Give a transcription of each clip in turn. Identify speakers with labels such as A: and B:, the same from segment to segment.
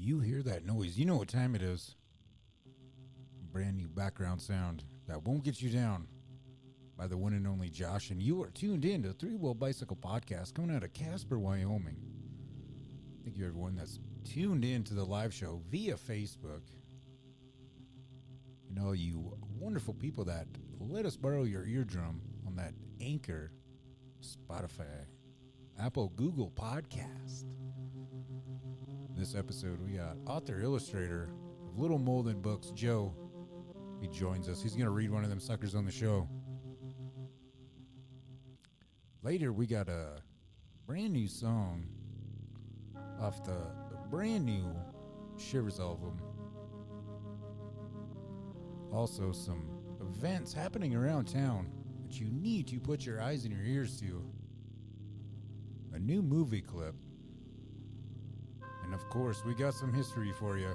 A: You hear that noise. You know what time it is. Brand new background sound that won't get you down by the one and only Josh. And you are tuned in to Three Wheel Bicycle Podcast coming out of Casper, Wyoming. Thank you, everyone that's tuned in to the live show via Facebook. And all you wonderful people that let us borrow your eardrum on that Anchor, Spotify, Apple, Google podcast. This episode, we got author, illustrator of Little Molden books, Joe. He joins us. He's going to read one of them suckers on the show. Later, we got a brand new song off the brand new Shiverz album. Also, some events happening around town that you need to put your eyes and your ears to. A new movie clip. And of course, we got some history for you.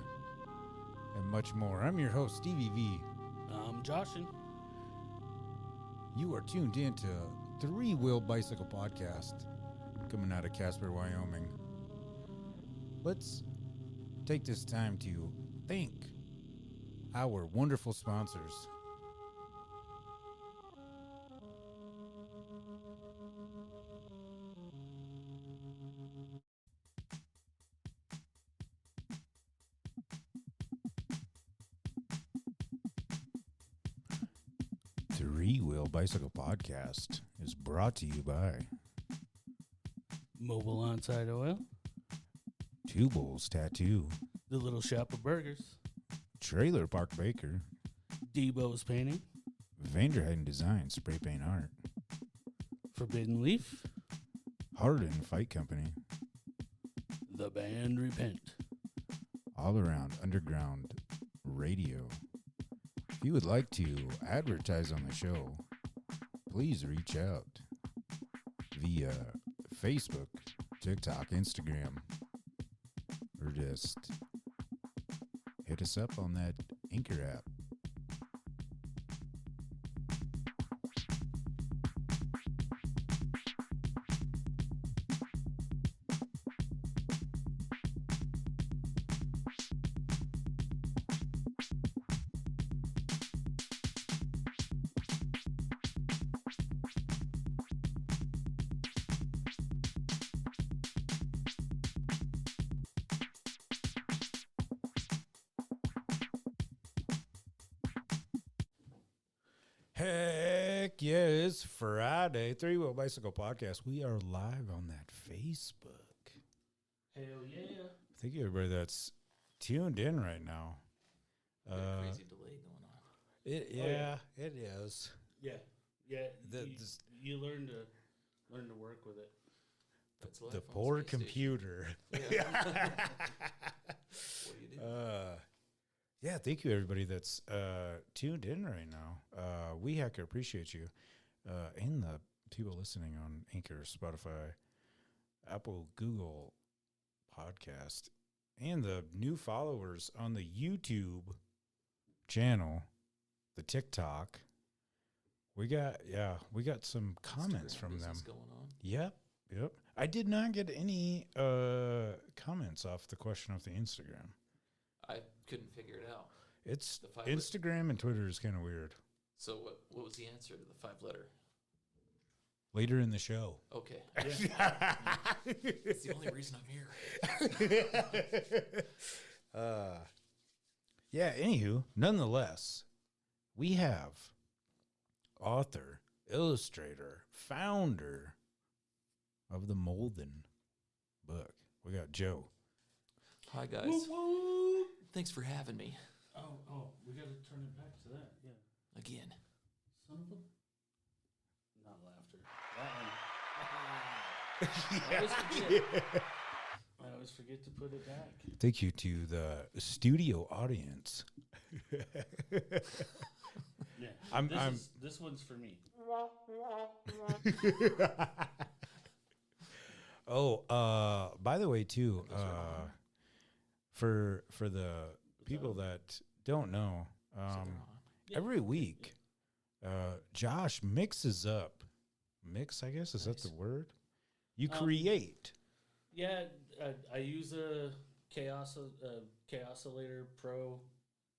A: And much more. I'm your host, Stevie V.
B: I'm Joshin.
A: You are tuned in to Three Wheel Bicycle Podcast coming out of Casper, Wyoming. Let's take this time to thank our wonderful sponsors. Three Wheel Bicycle Podcast is brought to you by
B: Mobile On-Site Oil,
A: Two Bulls Tattoo,
B: The Little Shop of Burgers,
A: Trailer Park Baker,
B: Debo's Painting,
A: Vanderheiden Design Spray Paint Art,
B: Forbidden Leaf,
A: Harden Fight Company,
B: The Band Repent.
A: All Around Underground Radio. If you would like to advertise on the show, please reach out via Facebook, TikTok, Instagram, or just hit us up on that Anchor app. Heck yeah, it's Friday. Three Wheel Bicycle Podcast. We are live on that Facebook.
B: Hell yeah.
A: Thank you, everybody that's tuned in right now.
C: Crazy delay going on.
A: It is.
B: Yeah. You learn to work with it.
C: That's life
A: The
C: on
A: poor
C: Space Station.
A: computer.
C: Yeah. What do you do?
A: Yeah, thank you, everybody that's tuned in right now. We heck appreciate you. And the people listening on Anchor, Spotify, Apple, Google Podcast, and the new followers on the YouTube channel, the TikTok. We got some comments
C: Instagram
A: from them.
C: business going on.
A: Yep. I did not get any comments off the question of the Instagram.
C: I couldn't figure it out.
A: It's
C: The five
A: Instagram and Twitter is kind of weird.
C: So what was the answer to the 5-letter?
A: Later in the show.
C: Okay.
B: Yeah.
C: That's the only reason I'm here.
A: Yeah, anywho, nonetheless, we have author, illustrator, founder of the Molden book. We got Joe.
C: Hi, guys.
B: Woo, woo.
C: Thanks for having me
B: Oh, we got to turn it back to that. Yeah.
C: again.
B: Son of a... Not laughter. That one. I always forget. I always forget to put it back.
A: Thank you to the studio audience.
B: Yeah. This one's for me.
A: Oh, by the way, too, for the people that don't know, every week, Josh mixes up. Mix, I guess, is that the word? You create.
B: Yeah, I use a Chaosilator Pro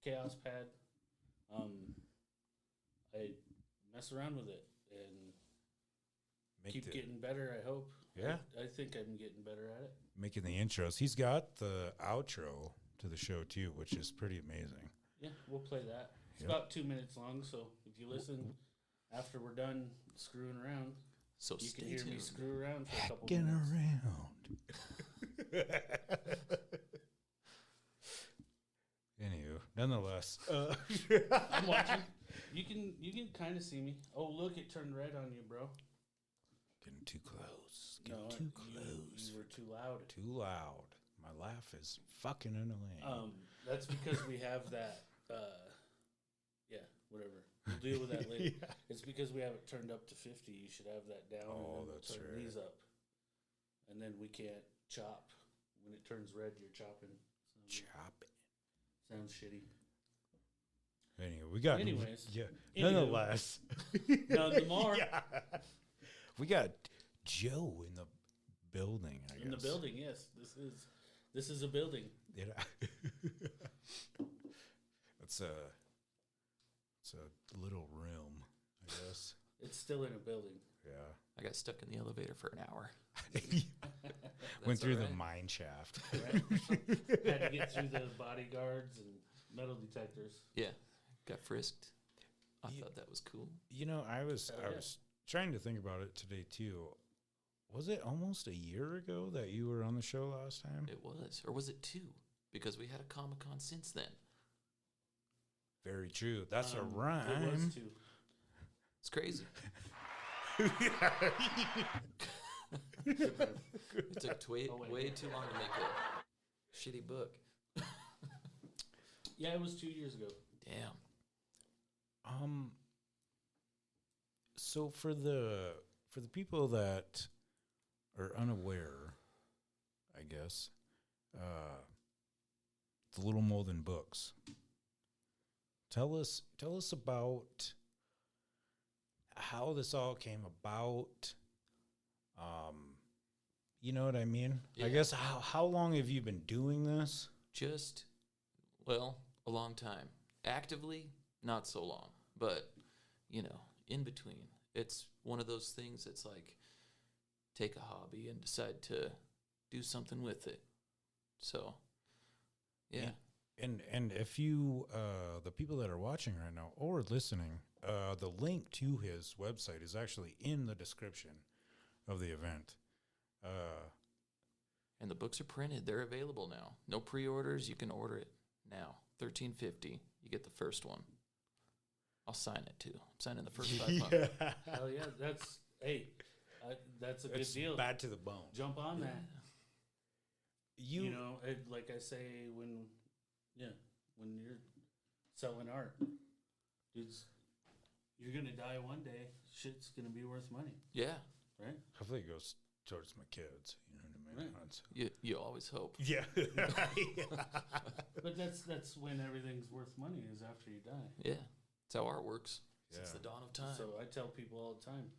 B: Chaos Pad. I mess around with it and keep getting better. I hope.
A: Yeah,
B: I think I'm getting better at it.
A: Making the intros. He's got the outro to the show too, which is pretty amazing.
B: Yeah, we'll play that. It's
A: Yep.
B: about 2 minutes long, so if you listen after we're done screwing around,
C: So
B: you
C: stay
B: can hear
C: tuned.
B: me screw around for a couple
A: Hacking
B: minutes.
A: around. Anywho, nonetheless,
B: I'm watching. You can kind of see me. Oh, look, it turned red on you, bro.
A: getting too close.
B: No,
A: Getting too close.
B: You were too loud.
A: Too loud. My laugh is fucking annoying.
B: That's because we have that. Yeah, whatever. We'll deal with that later.
A: Yeah.
B: It's because we have it turned up to 50. You should have that down.
A: Oh,
B: and then
A: that's
B: turn
A: right.
B: these up, and then we can't chop. When it turns red, you're chopping.
A: Chop it.
B: Sounds shitty.
A: Anyway, we got.
B: Anyways.
A: Yeah.
B: Anywho.
A: Nonetheless.
B: None more.
A: Yeah. We got Joe in the building, I guess.
B: In the building, yes. This is a building.
A: Yeah. It's a little room, I guess.
B: It's still in a building.
A: Yeah.
C: I got stuck in the elevator for an hour.
A: Went through
C: all
A: the
C: right.
A: mine shaft.
B: Right? Had to get through the bodyguards and metal detectors.
C: Yeah, got frisked. I thought that was cool.
A: You know, I was
B: Oh, yeah.
A: trying to think about it today too. Was it almost a year ago that you were on the show last time?
C: It was. Or was it 2? Because we had a Comic-Con since then.
A: Very true. That's a
B: It was
A: rhyme.
B: 2.
C: It's crazy. It took way too long to make a shitty book.
B: Yeah, it was 2 years ago.
C: Damn.
A: So for the people that are unaware, I guess, the Little Molden books. Tell us about how this all came about. You know what I mean?
C: Yeah.
A: I guess how long have you been doing this?
C: Just, well, a long time. Actively, not so long. But, in between. It's one of those things that's like, take a hobby and decide to do something with it. So, yeah.
A: And if you, the people that are watching right now or listening, the link to his website is actually in the description of the event.
C: And the books are printed. They're available now. No pre-orders. You can order it now. $13.50. You get the first one. I'll sign it too. I'm signing the first 500.
B: Hell yeah, that's a good
A: It's
B: deal.
A: bad to the bone.
B: Jump on that.
A: You
B: Like I say, when you're selling art, dudes, you're gonna die one day. Shit's gonna be worth money,
C: Yeah.
B: right?
A: hopefully it goes towards my kids. You know what I mean?
B: Right.
A: That's-
C: You always hope.
A: Yeah.
B: But that's when everything's worth money is after you die.
C: Yeah. That's how art works since
A: Yeah.
C: the dawn of time.
B: So I tell people all the time,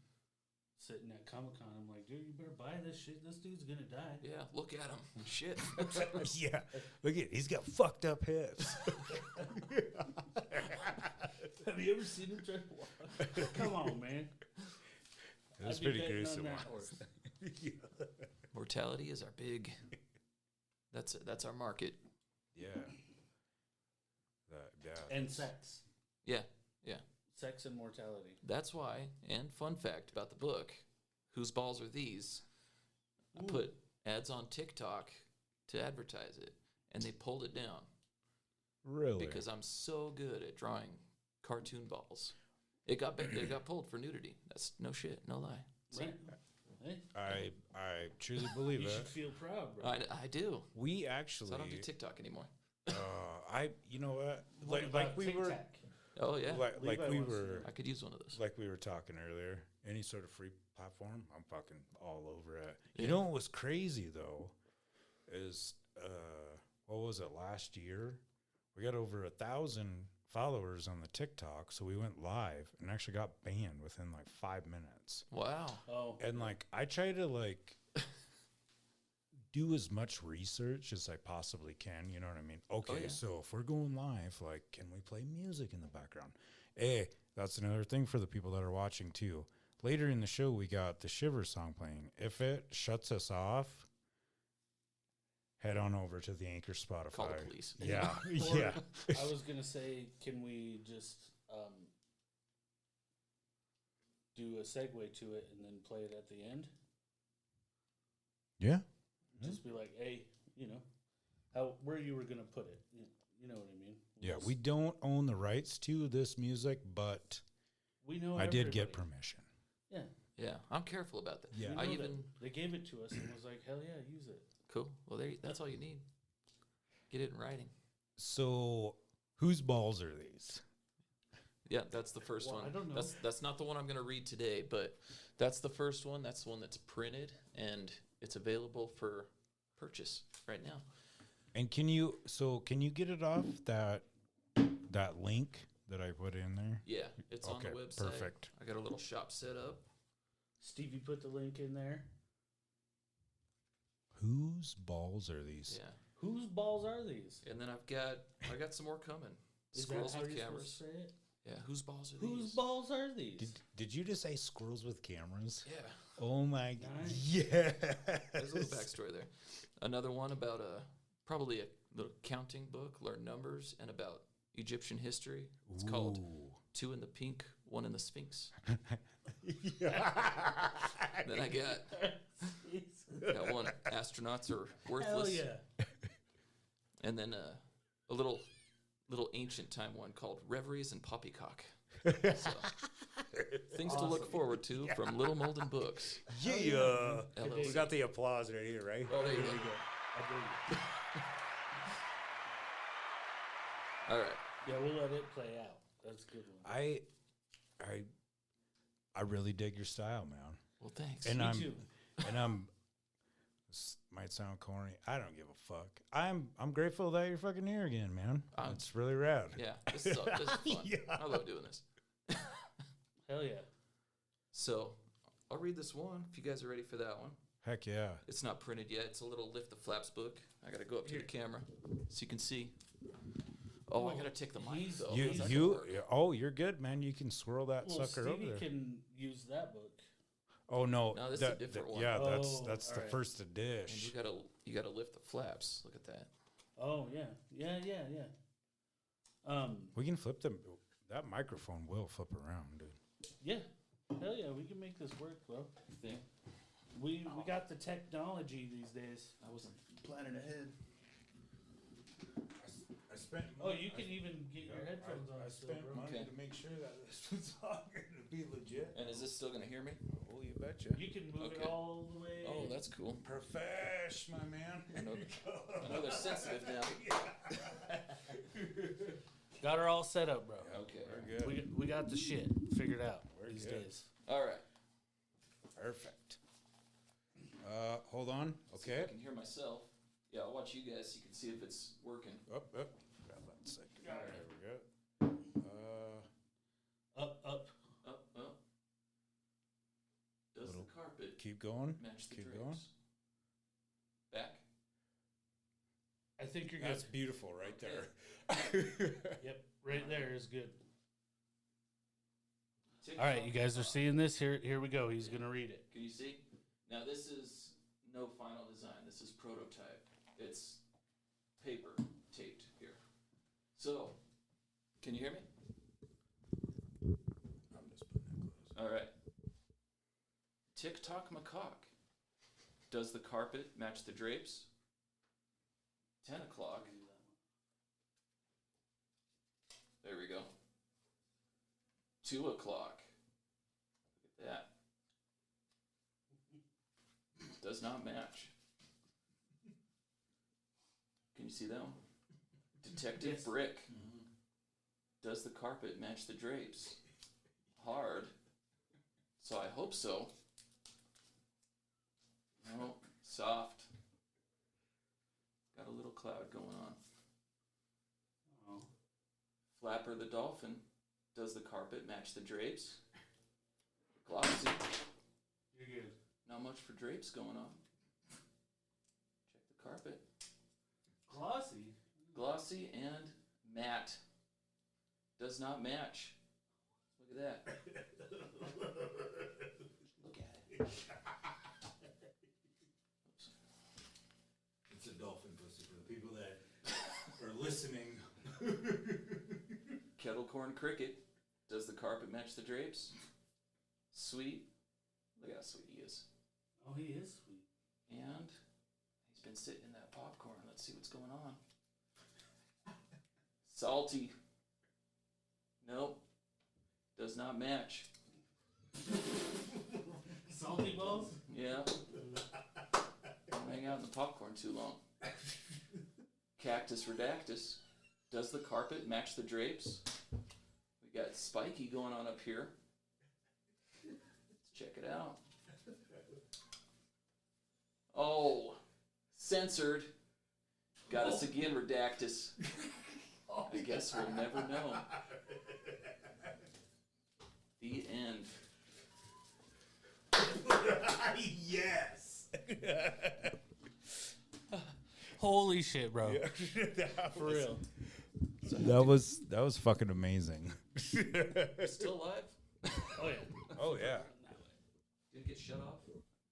B: sitting at Comic-Con, I'm like, dude, you better buy this shit. This dude's gonna die.
C: Yeah, look at him. Shit.
A: Yeah. Look at he's got fucked up hips.
B: Have you ever seen him try to walk? Come on, man.
A: That's
B: I'd be
A: pretty
B: betting on
A: gruesome.
B: that horse.
C: Mortality is our big. That's our market.
A: Yeah. Yeah.
B: And sex.
C: Yeah.
B: Sex and mortality.
C: That's why. And fun fact about the book: whose balls are these? I put ads on TikTok to advertise it, and they pulled it down
A: Really?
C: because I'm so good at drawing cartoon balls. It got pulled for nudity. That's no shit, no lie. See?
B: Right? Hey,
A: I truly believe
B: you should
A: it.
B: feel proud, bro.
C: I do.
A: We
C: So
A: actually
C: I don't do TikTok anymore.
A: you know what?
B: What
A: Like
B: about
A: we were
B: Tic-Tac?
C: Oh yeah,
A: like
B: Levi
A: we
B: wants to
A: were
C: I could use one of those.
A: like we were talking earlier, any sort of free platform, I'm fucking all over it. You
C: Yeah.
A: know what was crazy though is what was it last year? We got over 1,000 followers on the TikTok, so we went live and actually got banned within like 5 minutes.
C: Wow.
B: Oh,
A: And like I try to like do as much research as I possibly can. You know what I mean? Okay,
C: yeah.
A: so if we're going live, like, can we play music in the background? Hey, that's another thing for the people that are watching too. Later in the show, we got the Shiverz song playing. If it shuts us off, head on over to the Anchor Spotify.
C: Call the police.
A: Yeah,
B: Or
A: yeah.
B: I was gonna say, can we just do a segue to it and then play it at the end?
A: Yeah.
B: Just be like, hey, you know, where you were gonna put it. You know what I mean?
A: Yeah, we don't own the rights to this music, but
B: we know.
A: I did get
B: everybody.
A: permission.
B: Yeah,
C: Yeah, I'm careful about that.
A: Yeah.
B: We
C: I
B: know
C: even
B: that. They gave it to us and was like, hell yeah, use it.
C: cool. Well, that's all you need. Get it in writing.
A: So, whose balls are these?
C: Yeah, that's the first
B: Well,
C: one.
B: I don't know.
C: That's not the one I'm going to read today, but that's the first one. That's the one that's printed and it's available for purchase right now.
A: And can you get it off that link that I put in there?
C: Yeah, it's on the
A: Okay,
C: website.
A: perfect.
C: I got a little shop set up.
B: Stevie put the link in there.
A: Whose balls are these?
C: Yeah,
B: Whose balls are these?
C: and then I got some more coming.
B: Is
C: Squirrels
B: that how
C: with
B: you're
C: cameras.
B: supposed to say it?
C: Yeah, whose balls are
B: Whose
C: these?
B: balls are these?
A: Did you just say squirrels with cameras?
C: Yeah,
A: Oh my god!
B: Nice.
A: Yeah.
C: there's a little backstory there. Another one about probably a little counting book, learn numbers, and about Egyptian history. It's called Two in the Pink, One in the Sphinx.
A: Yeah.
C: Then I got one, astronauts are worthless.
B: Hell yeah.
C: And then a little ancient time one called Reveries and Poppycock. So, things to look forward to from Little Molden Books.
A: Yeah.
C: LLC.
A: We got the applause right here, right?
C: Oh, there you go.
B: I dig it.
C: All right.
B: Yeah, we'll let it play out. That's a good one.
A: I really dig your style, man.
C: Well, thanks.
A: And
B: Me too.
A: This might sound corny. I don't give a fuck. I'm grateful that you're fucking here again, man. It's really rad.
C: Yeah, this is fun.
A: Yeah.
C: I love doing this.
B: Hell yeah.
C: So I'll read this one if you guys are ready for that one.
A: Heck yeah.
C: It's not printed yet. It's a little Lift the Flaps book. I got to go up to the camera so you can see. Oh, I got to take the mic, though. How's that gonna work?
A: You're good, man. You can swirl that
B: Well,
A: sucker over
B: Stevie
A: there.
B: can use that book.
A: Oh no,
C: No, this is a different one.
A: Yeah,
B: Oh,
A: that's the
B: alright.
A: first
C: And
A: edition.
C: you gotta lift the flaps. Look at that.
B: Oh yeah, yeah.
A: We can flip them. That microphone will flip around, dude.
B: Yeah. Hell yeah, we can make this work, bro.
C: Thing.
B: We got the technology these days.
C: I wasn't planning ahead.
A: I spent.
B: Oh, you can even get your headphones on.
A: I
B: still,
A: spent
B: bro.
A: money
C: Okay.
A: to make sure that this was all going to be legit.
C: And is this still gonna hear me?
A: Oh, you betcha.
B: You can move it
C: Okay.
B: all the way.
C: Oh, that's cool.
A: Profesh, my man.
C: I know they're sensitive now.
B: Got her all set up, bro.
C: Okay.
A: We're good.
B: We got the shit figured out these
A: good.
B: days.
C: All right.
A: Perfect. Hold on.
C: See if
A: Okay.
C: I can hear myself. Yeah, I'll watch you guys so you can see if it's working.
A: Up. Grab that second.
B: Got
A: There
B: it.
A: we go.
B: Up.
C: Up. Does
A: Little-
C: the carpet
A: Keep going.
C: match the
A: Keep
C: drapes?
A: going.
C: Back.
B: I think you're
A: That's
B: good.
A: beautiful right there.
B: Yep, right there is good.
C: Tick
B: All right,
C: tock,
B: you guys are
C: tock.
B: seeing this? Here we go. He's gonna read it.
C: Can you see? Now this is no final design. This is prototype. It's paper taped here. So, can you hear me?
A: I'm just putting that close.
C: All right. Tick tock macaque. Does the carpet match the drapes? 10 o'clock. There we go. 2 o'clock. Look at that. Does not match. Can you see that one? Detective
B: Yes.
C: Brick. Does the carpet match the drapes? Hard. So I hope so. No, soft. Got a little cloud going on.
B: Oh.
C: Flapper the Dolphin. Does the carpet match the drapes? Glossy.
B: You're good.
C: Not much for drapes going on. carpet.
B: Glossy.
C: And matte. Does not match. Look at that. Look at it.
A: It's a dolphin pussy for the people that are listening.
C: Kettle corn cricket. Does the carpet match the drapes? Sweet. Look how sweet he is.
B: Oh, he is sweet.
C: And he's been sitting in that popcorn. Let's see what's going on. Salty. Nope. Does not match.
B: Salty balls?
C: Yeah. Don't hang out in the popcorn too long. Cactus redactus. Does the carpet match the drapes? We got spiky going on up here. Let's check it out. Oh, censored. Got us again, redactus. I guess we'll never know. The end.
A: Yes.
B: Holy shit, bro. For real.
A: That was fucking amazing.
C: Still alive?
B: Oh, yeah.
A: Oh yeah.
C: Did it get shut off?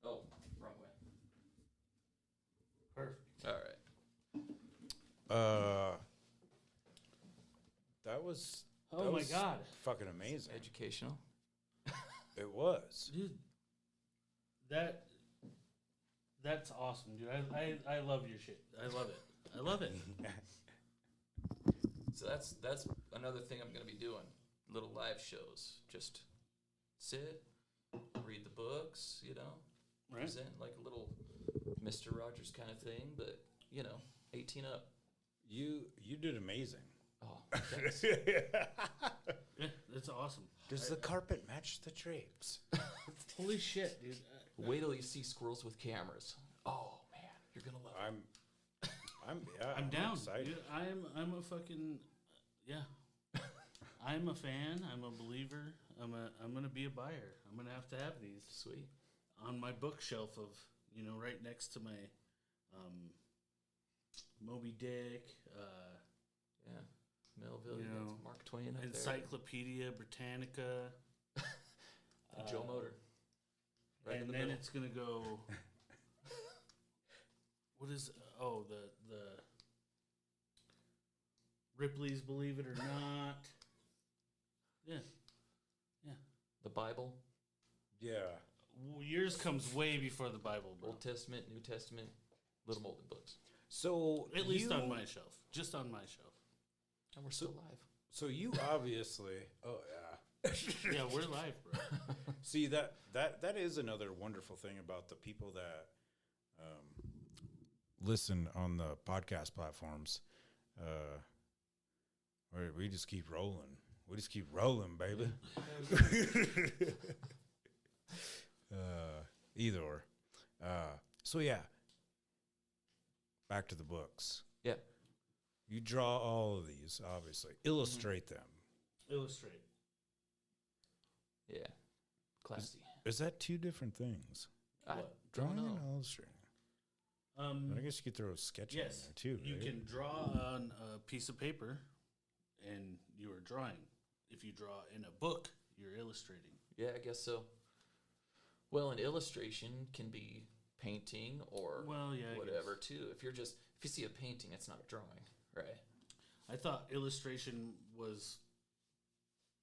C: Oh, wrong way.
B: Perfect.
C: All right.
A: That was.
B: Oh,
A: that
B: my
A: was
B: God.
A: Fucking amazing.
C: Educational.
A: It was.
B: Dude, that's awesome, dude. I love your shit. I love it. I love it.
C: So that's another thing I'm going to be doing. Little live shows. Just sit, read the books,
B: Right.
C: present like a little Mr. Rogers kind of thing, but 18 up.
A: You did amazing.
C: Oh, thanks.
B: Yeah, that's awesome.
A: Does the carpet match the drapes?
B: Holy shit, dude.
C: Wait till you see squirrels with cameras. Oh man, you're gonna love it.
A: I'm
B: down.
A: excited.
B: Dude, I'm a fucking yeah. I'm a fan. I'm a believer. I'm gonna be a buyer. I'm gonna have to have these
C: Sweet.
B: on my bookshelf of right next to my Moby Dick,
C: Yeah, Melville. You got Mark Twain up
B: Encyclopedia Britannica,
C: there. Joe Motor. Right in
B: and
C: the
B: then
C: middle.
B: it's gonna go. What is the Ripley's Believe It or Not? Yeah.
C: The Bible,
A: Yeah.
B: Yours comes way before the Bible, bro.
C: Old Testament, New Testament, Little Molden books,
A: So
B: At least on my shelf. Just on my shelf.
C: and we're still alive.
A: So you obviously. Oh yeah.
B: Yeah, we're live, bro.
A: See that is another wonderful thing about the people that listen on the podcast platforms. We just keep rolling. We just keep rolling, baby. Either or. So yeah. Back to the books.
C: Yeah.
A: You draw all of these, obviously. Illustrate them.
B: Illustrate.
C: Yeah, classy.
A: Is that two different things?
C: I
B: What?
A: Drawing
C: don't know.
A: and illustrating. But I guess you could throw a sketch in
B: Yes,
A: there too.
B: you
A: right?
B: can draw on a piece of paper, and you are drawing. If you draw in a book, you're illustrating.
C: Yeah, I guess so. Well, an illustration can be painting or
B: Well, yeah, I
C: whatever too. If you see a painting, it's not a drawing, right?
B: I thought illustration was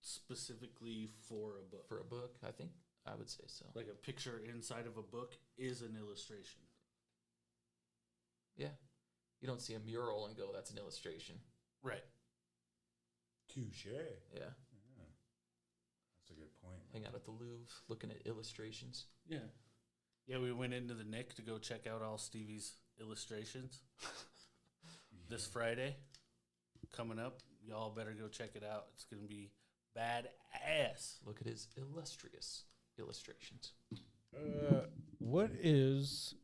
B: specifically for a book.
C: For a book, I think I would say so.
B: Like a picture inside of a book is an illustration.
C: Yeah. You don't see a mural and go, that's an illustration.
B: Right.
A: Touche.
C: Yeah.
A: Yeah. That's a good point.
C: Hang out at the Louvre looking at illustrations.
B: Yeah. Yeah, we went into the Nick to go check out all Stevie's illustrations this Friday. Coming up. Y'all better go check it out. It's going to be badass.
C: Look at his illustrious illustrations.
A: What is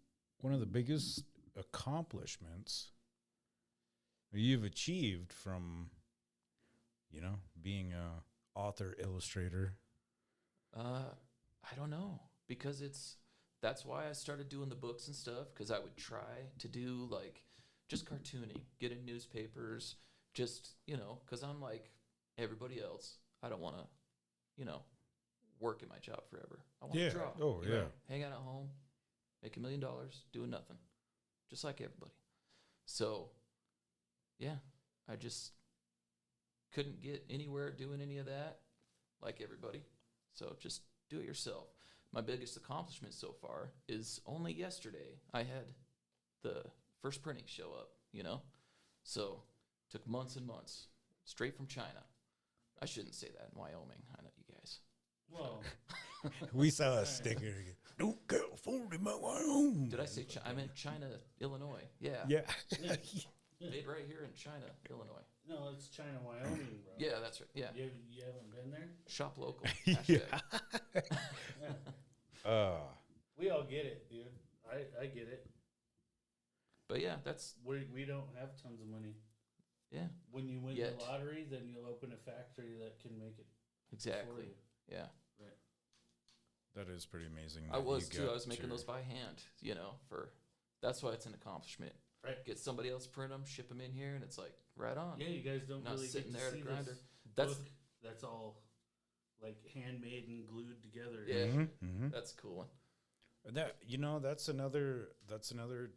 A: one of the biggest accomplishments you've achieved from, being a author, illustrator?
C: I don't know, because it's that's why I started doing the books and stuff, because I would try to do like just cartooning, get in newspapers, just, because I'm like everybody else. I don't want to, work in my job forever. I want to draw.
A: Oh, yeah.
C: Hang out at home, make $1 million, doing nothing, just like everybody. So, yeah, I just couldn't get anywhere doing any of that like everybody. So just do it yourself. My biggest accomplishment so far is only yesterday I had the first printing show up, So took months and months, straight from China. I shouldn't say that in Wyoming. I know you guys.
B: Well,
A: We saw a sticker. Don't California, my Wyoming.
C: Did I say China? I meant China, Illinois. Yeah.
A: Yeah.
C: Made right here in China, Illinois.
B: no, it's China, Wyoming, bro.
C: Yeah, that's right. Yeah.
B: You haven't been there?
C: Shop local.
A: Yeah.
B: Yeah. We all get it, dude. I get it.
C: But yeah, that's
B: We don't have tons of money.
C: yeah,
B: When you win
C: Yet.
B: the lottery, then you'll open a factory that can make it for
C: exactly.
B: you.
C: Yeah.
A: That is pretty amazing.
C: I
A: that
C: was
A: you
C: too.
A: got
C: I was making
A: to-
C: those by hand, that's why it's an accomplishment.
B: Right.
C: Get somebody else print them, ship them in here, and it's like right on.
B: Yeah, you guys don't
C: Not
B: really
C: sitting
B: get
C: there
B: to
C: at a
B: see
C: grinder.
B: this
C: That's
B: book that's all like handmade and glued together.
C: Yeah.
A: Mhm, mhm.
C: that's a cool one.
A: That's another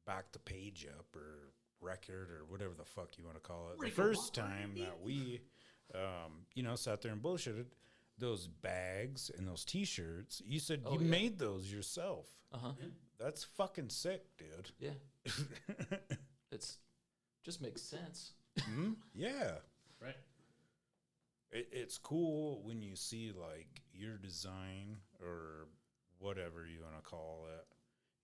A: back the page up or record or whatever the fuck you want to call it. The first time that we sat there and bullshitted, those bags and those T-shirts, you said
C: Oh,
A: you
C: yeah.
A: made those yourself.
C: Uh-huh.
A: That's fucking sick, dude.
C: Yeah. It's just makes sense.
A: Yeah.
B: Right.
A: It's cool when you see like your design or whatever you want to call it.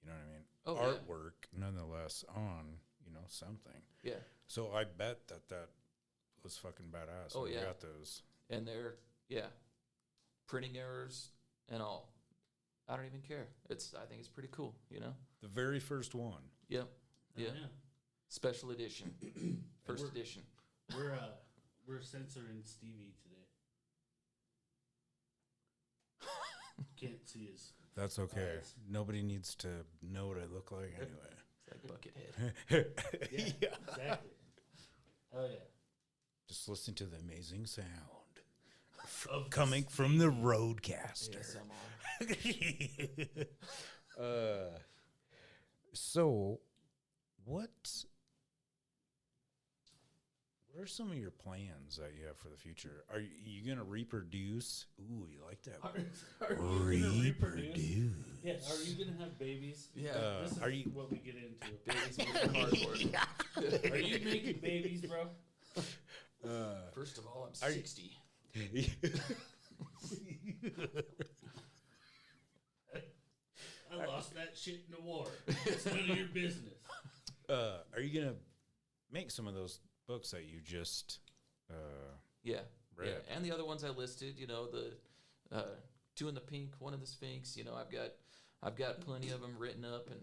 A: You know what I mean?
C: Oh, yeah.
A: Artwork, nonetheless, on something.
C: Yeah.
A: So I bet that was fucking badass.
C: Oh,
A: when we
C: yeah.
A: got those.
C: And they're printing errors and all. I don't even care. I think it's pretty cool,
A: The very first one.
C: Yep. Yeah.
B: Yeah.
C: Special edition. First edition.
B: We're censoring Stevie today. Can't see his.
A: That's okay.
B: Eyes.
A: Nobody needs to know what I look like anyway.
C: It's like Buckethead.
B: Yeah. Exactly. Hell yeah.
A: Just listen to the amazing sound
B: Of
A: coming from the Roadcaster.
C: ASMR.
A: So, what are some of your plans that you have for the future? Are you going to reproduce? Ooh, you like that?
B: Are you gonna reproduce? Yeah.
A: Reproduce.
B: Are you gonna have babies?
C: Yeah.
B: This is
A: are you-
B: what we get into?
C: Babies making hardcore.
B: Are you making babies, bro?
C: First of all,
A: Are
C: I'm
A: you-
C: 60.
B: I lost that shit in the war. It's none of your business.
A: Are you going to make some of those books that you just
C: Yeah.
A: read?
C: Yeah. And the other ones I listed, the 2 in the pink, 1 in the Sphinx, I've got plenty of them written up, and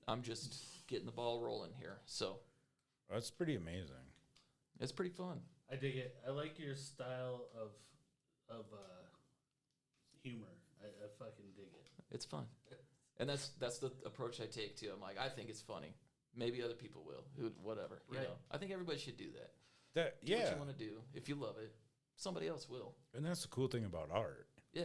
C: I'm just getting the ball rolling here. So
A: That's pretty amazing.
C: it's pretty fun.
B: I dig it. I like your style of humor. I fucking dig it.
C: It's fun. And that's the approach I take too. I'm like, I think it's funny. Maybe other people will. Whatever. You
B: Right.
C: know. I think everybody should do that.
A: That
C: Do what
A: yeah,
C: you want to do. If you love it, somebody else will.
A: and that's the cool thing about art.
C: Yeah.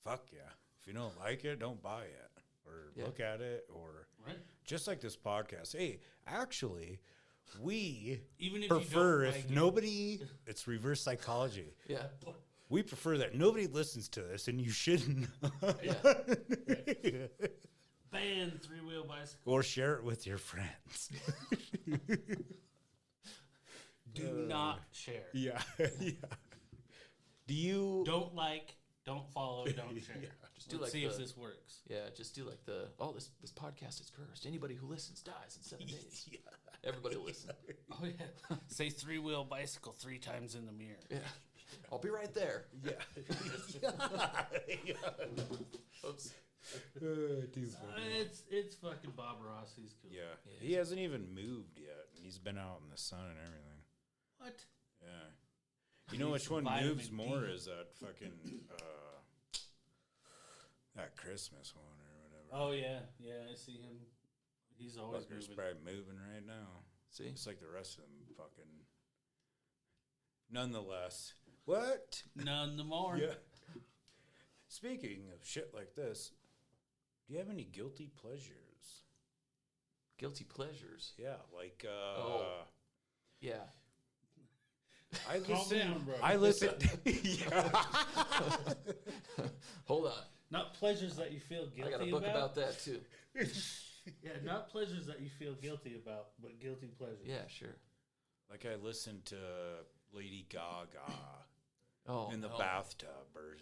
A: Fuck yeah. If you don't like it, don't buy it or
C: Yeah.
A: look at it or
B: Right?
A: just like this podcast. Hey, actually, we
B: Even if
A: prefer
B: you don't
A: if
B: like
A: nobody. It's reverse psychology.
C: Yeah.
A: We prefer that nobody listens to this, and you shouldn't.
C: Yeah.
B: ban 3-wheel bicycle.
A: Or share it with your friends.
B: Do not share.
A: Yeah. Yeah. Do you?
B: Don't like. Don't follow. Don't share.
C: Just do
B: Let's
C: like
B: see if
C: the-
B: this works.
C: Yeah. Just do like this podcast is cursed. Anybody who listens dies in 7 days.
A: Yeah.
C: Everybody will listen.
B: Oh yeah. Say 3-wheel bicycle 3 times in the mirror.
C: Yeah. I'll be right there.
A: Yeah.
C: Oops.
B: It's fucking Bob Ross. He's cool.
A: Yeah.
C: Yeah.
A: He hasn't even moved yet, and he's been out in the sun and everything.
B: What?
A: Yeah. You know
B: Need
A: which
B: some
A: one
B: vitamin
A: moves more
B: D.
A: is that fucking That Christmas one or whatever.
B: Oh yeah, I see him. He's always
A: Fucker's
B: moving.
A: probably moving right now.
C: See?
A: It's like the rest of them fucking. Nonetheless. What?
B: None the more.
A: Yeah. Speaking of shit like this, do you have any guilty pleasures?
C: Guilty pleasures.
A: Yeah, like
C: Yeah.
A: I
B: Calm
A: listen.
B: down, bro.
A: I listen.
C: Hold on.
B: Not pleasures that you feel guilty
C: I got a book about that too.
B: Yeah, not pleasures that you feel guilty about, but guilty pleasures.
C: Yeah, sure.
A: Like I listened to Lady Gaga in the
C: no.
A: bathtub, or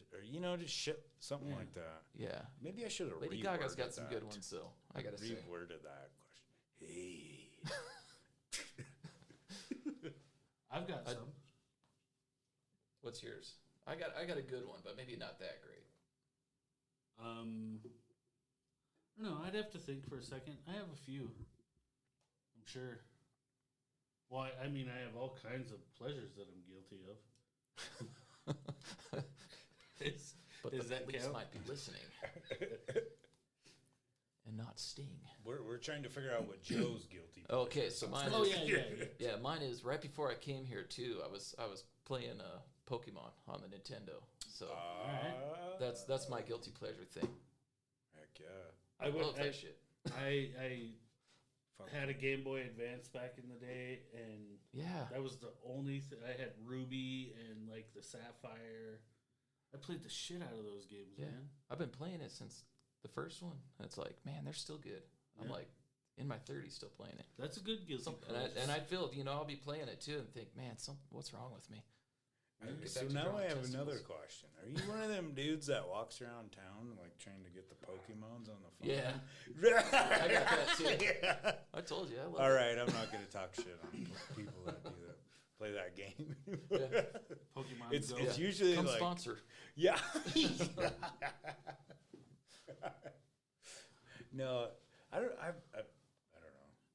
A: just shit, something like that.
C: Yeah.
A: Maybe I should have.
C: Lady Gaga's got some good ones, though. I gotta say.
A: Reworded that question. Hey.
B: I've got some.
C: What's yours? I got a good one, but maybe not that great.
B: No, I'd have to think for a second. I have a few. I'm sure. Well, I mean, I have all kinds of pleasures that I'm guilty of.
C: But
B: Does
C: the
B: that
C: police
B: count?
C: might be listening and not Sting.
A: We're trying to figure out what Joe's guilty.
C: Okay, so mine.
B: Oh
C: is,
B: yeah.
C: yeah, mine is right before I came here too. I was playing Pokemon on the Nintendo, so that's my guilty pleasure thing.
A: Heck yeah.
B: I
C: Love that shit.
B: I had a Game Boy Advance back in the day, and
C: Yeah,
B: that was the only I had Ruby and like the Sapphire. I played the shit out of those games,
C: yeah.
B: man.
C: I've been playing it since the first one. And it's like, man, they're still good. I'm
B: Yeah.
C: like in my 30s still playing it.
B: That's a good guilty pleasure.
C: And I feel, I'll be playing it too and think, man, what's wrong with me? Get
A: So
C: back to
A: now
C: drawing
A: I have
C: testicles.
A: another question. Are you one of them dudes that walks around town like trying to get the Pokemons on the phone?
C: Yeah.
A: I
C: I got that too.
A: Yeah.
C: I told you, I love
A: All
C: it.
A: right, I'm not going to talk shit on people that do that, play that game.
C: Yeah.
B: Pokemon
A: It's
B: Go.
A: it's usually
C: Come
A: like
C: sponsor.
A: yeah. No, I don't know.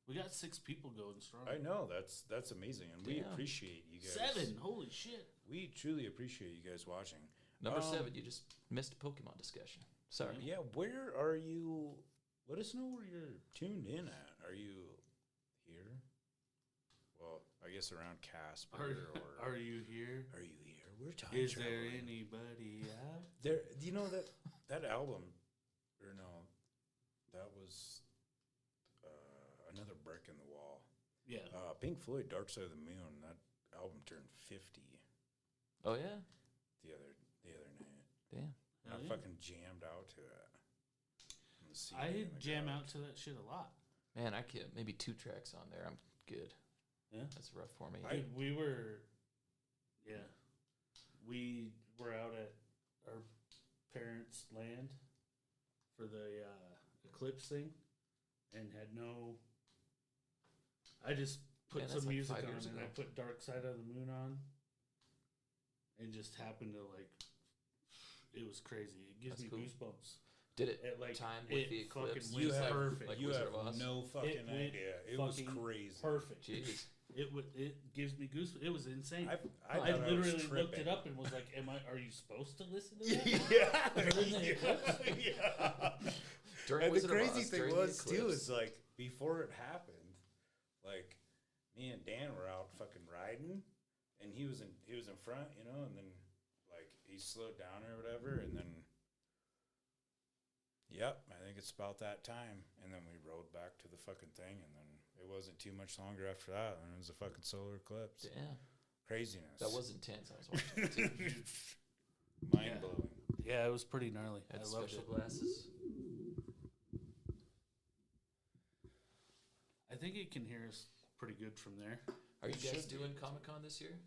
B: We got 6 people going strong.
A: I know that's amazing, and we
C: Damn.
A: appreciate you guys.
B: 7. Holy shit.
A: We truly appreciate you guys watching.
C: Number 7, you just missed a Pokemon discussion. Sorry.
A: Yeah, where are you? Let us know where you're tuned in at. Are you here? Well, I guess around Casper.
B: Are you here?
A: Are you here? We're time
B: Is there
A: traveling.
B: anybody out?
A: There, you know that album, or no, that was another brick in the wall.
B: Yeah.
A: Pink Floyd, Dark Side of the Moon. That album turned 50
C: Oh yeah.
A: the other night.
C: Damn.
A: I fucking jammed out to that. On the CD
B: I
A: in the
B: jam
A: garage.
B: out to that shit a lot.
C: Man, I can't. Maybe 2 tracks on there. I'm good.
B: Yeah.
C: That's rough for me.
B: Dude, we were out at our parents' land for the Eclipse thing, and had no. I just put
C: Man, that's
B: some
C: like
B: music
C: 5
B: on,
C: years
B: and
C: ago.
B: I put Dark Side of the Moon on, and just happened to like. It was crazy. It gives
C: That's
B: me
C: cool.
B: goosebumps.
C: Did it
B: At like
C: time with the
B: fucking
C: eclipse?
B: went
A: You have
B: perfect.
C: like
A: you
C: Wizard
A: have
C: of Oz?
A: no fucking
B: It went
A: idea. It was
B: fucking
A: crazy.
B: Perfect.
C: Jeez.
B: It gives me goosebumps. It was insane.
A: I
B: I
A: thought was
B: literally looked
A: tripping.
B: it up and was like, are you supposed to listen to that?
A: Yeah.
B: During the eclipse?
A: Yeah.
C: During
A: And the
C: Wizard of
A: crazy
C: Oz,
A: thing
C: during the
A: was too
C: eclipse.
A: is like before it happened, like me and Dan were out fucking riding, and he was in front, and then like he slowed down or whatever, and then yep, I think it's about that time, and then we rode back to the fucking thing, and then it wasn't too much longer after that, and it was a fucking solar eclipse.
C: Damn.
A: Craziness.
C: That was intense. I was watching it too.
A: mind blowing.
B: Yeah, it was pretty gnarly.
C: Had
B: I loved
C: special
B: it.
C: glasses.
B: I think it can hear us pretty good from there.
C: Are you
A: It
C: guys
A: should be.
C: doing Comic Con this year?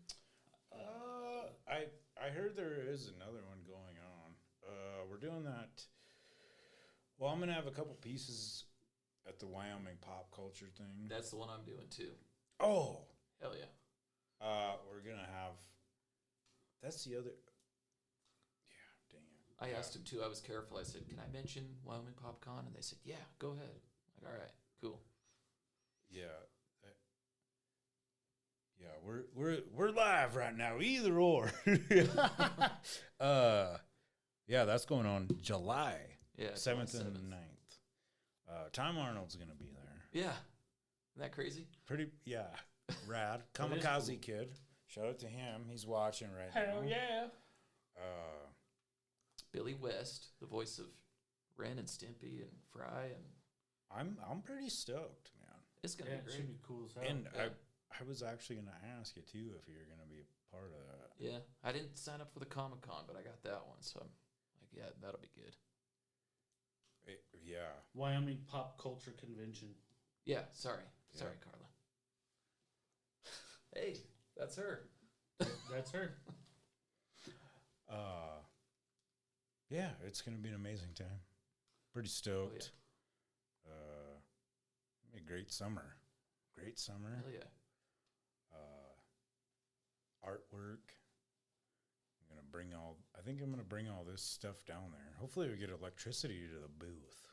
A: I heard there is another one going on. We're doing that. Well, I'm gonna have a couple pieces at the Wyoming pop culture thing.
C: That's the one I'm doing too.
A: Oh,
C: Hell yeah.
A: we're gonna have. That's the other. Yeah, dang it.
C: I
A: Yeah.
C: asked him too. I was careful. I said, "Can I mention Wyoming PopCon?" And they said, "Yeah, go ahead." Like, all right, cool.
A: Yeah. Yeah, we're live right now. Either or. Yeah, that's going on July
C: Yeah,
A: 7th
C: July
A: and
C: 7th.
A: 9th. Tom Arnold's going to be there.
C: Yeah. Isn't that crazy?
A: Pretty, yeah. Rad.
B: That is
A: Kamikaze
B: cool.
A: Kid. Shout out to him. He's watching right now.
B: Hell yeah.
C: Billy West, the voice of Ren and Stimpy and Fry, and
A: I'm pretty stoked, man.
C: it's gonna
B: Yeah,
C: be
B: it
C: great.
B: should be cool as hell.
A: And
C: Yeah.
A: I was actually going to ask you, too, if you're going to be a part of that.
C: Yeah, I didn't sign up for the Comic-Con, but I got that one, so I'm like, yeah, that'll be good.
A: Yeah.
B: Wyoming Pop Culture Convention.
C: Yeah, sorry,
A: Yeah.
C: sorry, Carla. Hey, that's her.
B: That's her.
A: Yeah, it's going to be an amazing time. Pretty stoked. Be a great summer. Great summer.
C: Hell yeah.
A: Artwork. I think I'm gonna bring all this stuff down there. Hopefully we get electricity to the booth.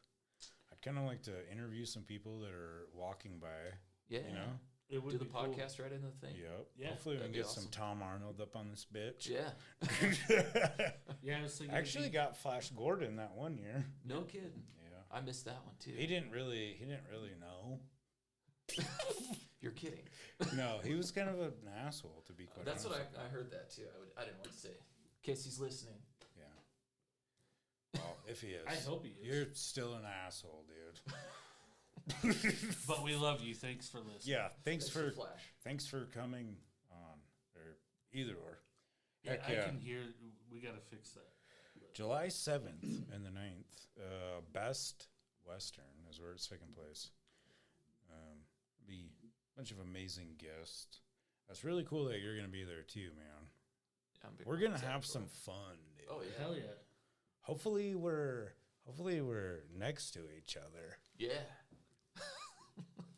A: I'd kind of like to interview some people that are walking by,
C: Yeah.
A: you know?
B: It would
C: Do the
B: be cool.
C: podcast right in the thing.
A: Yep.
B: Yeah,
A: Hopefully we can
C: that'd be
A: get some
C: awesome.
A: Tom Arnold up on this bitch.
C: Yeah.
B: Yeah, I was thinking.
A: Actually got Flash Gordon that one year.
C: No kidding.
A: Yeah.
C: I missed that one too.
A: He didn't really know.
C: You're kidding.
A: No, he was kind of an asshole, to be quite
C: That's
A: honest.
C: what I heard that too. I didn't want to say. In case he's listening.
A: Yeah. Well, if he is.
B: I hope he is.
A: You're still an asshole, dude.
B: But we love you. Thanks for listening.
A: Yeah, thanks for
C: Flash.
A: coming on, or either or.
B: Yeah,
A: Heck
B: I
A: yeah.
B: can hear. We got to fix that.
A: July 7th and the 9th, Best Western is where it's taking place. Be a bunch of amazing guests. That's really cool that you're going to be there too, man. We're going to have some fun, dude.
C: Oh yeah.
B: Hell yeah.
A: Hopefully we're next to each other.
C: Yeah.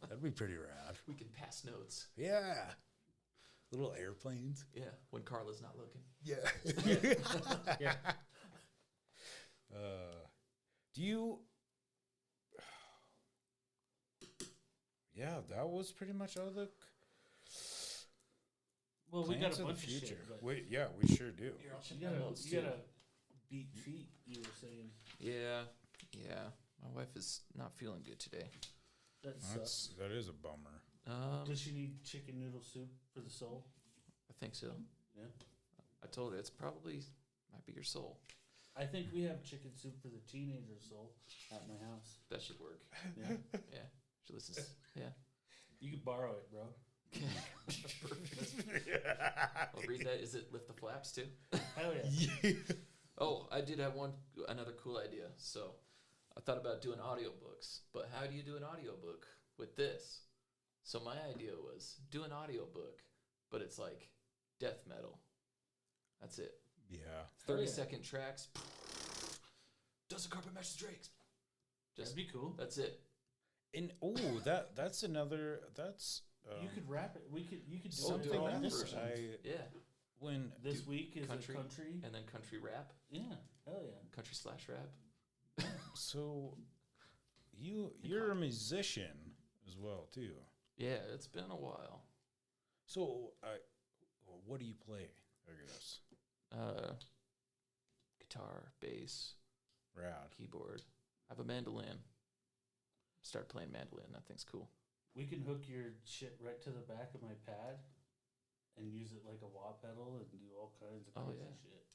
A: That'd be pretty rad.
C: We can pass notes.
A: Yeah. Little airplanes.
C: Yeah. When Carla's not looking.
A: Yeah.
B: Yeah.
A: Do you? Yeah, that was pretty much all the
B: Well, we got
A: plans
B: a
A: of the
B: bunch of
A: future.
B: shit. But
A: We sure do.
C: Here, I'll check
B: you
C: my
B: gotta,
C: notes
B: you
C: too.
B: gotta beat feet. You were saying
C: Yeah. Yeah. My wife is not feeling good today.
B: that sucks.
A: That is a bummer.
B: Does she need chicken noodle soup for the soul?
C: I think so.
B: Yeah.
C: I told her it's probably might be your soul.
B: I think we have chicken soup for the teenager soul at my house.
C: That should work.
B: Yeah.
C: Yeah. She listens. Yeah.
B: You can borrow it, bro.
C: I'll read that. Is it Lift the Flaps too?
B: Hell yeah.
C: Oh, I did have another cool idea. So I thought about doing audiobooks, but how do you do an audiobook with this? So my idea was do an audiobook, but it's like death metal. That's it.
A: Yeah.
C: 30-second tracks. Does a carpet match the Drakes?
B: That'd be cool.
C: That's it.
A: And that's another
B: You could rap it. You could do
A: something
B: it.
C: all
A: else.
C: versions. Yeah.
A: When
B: This week is
C: country.
B: a country.
C: And then country rap.
B: Yeah. Hell yeah.
C: Country / rap.
A: so you're a musician as well too.
C: Yeah, it's been a while.
A: So what do you play? I guess
C: Guitar, bass,
A: rad.
C: keyboard. I have a mandolin. Start playing mandolin. That thing's cool.
B: We can hook your shit right to the back of my pad and use it like a wah pedal and do all kinds of crazy shit.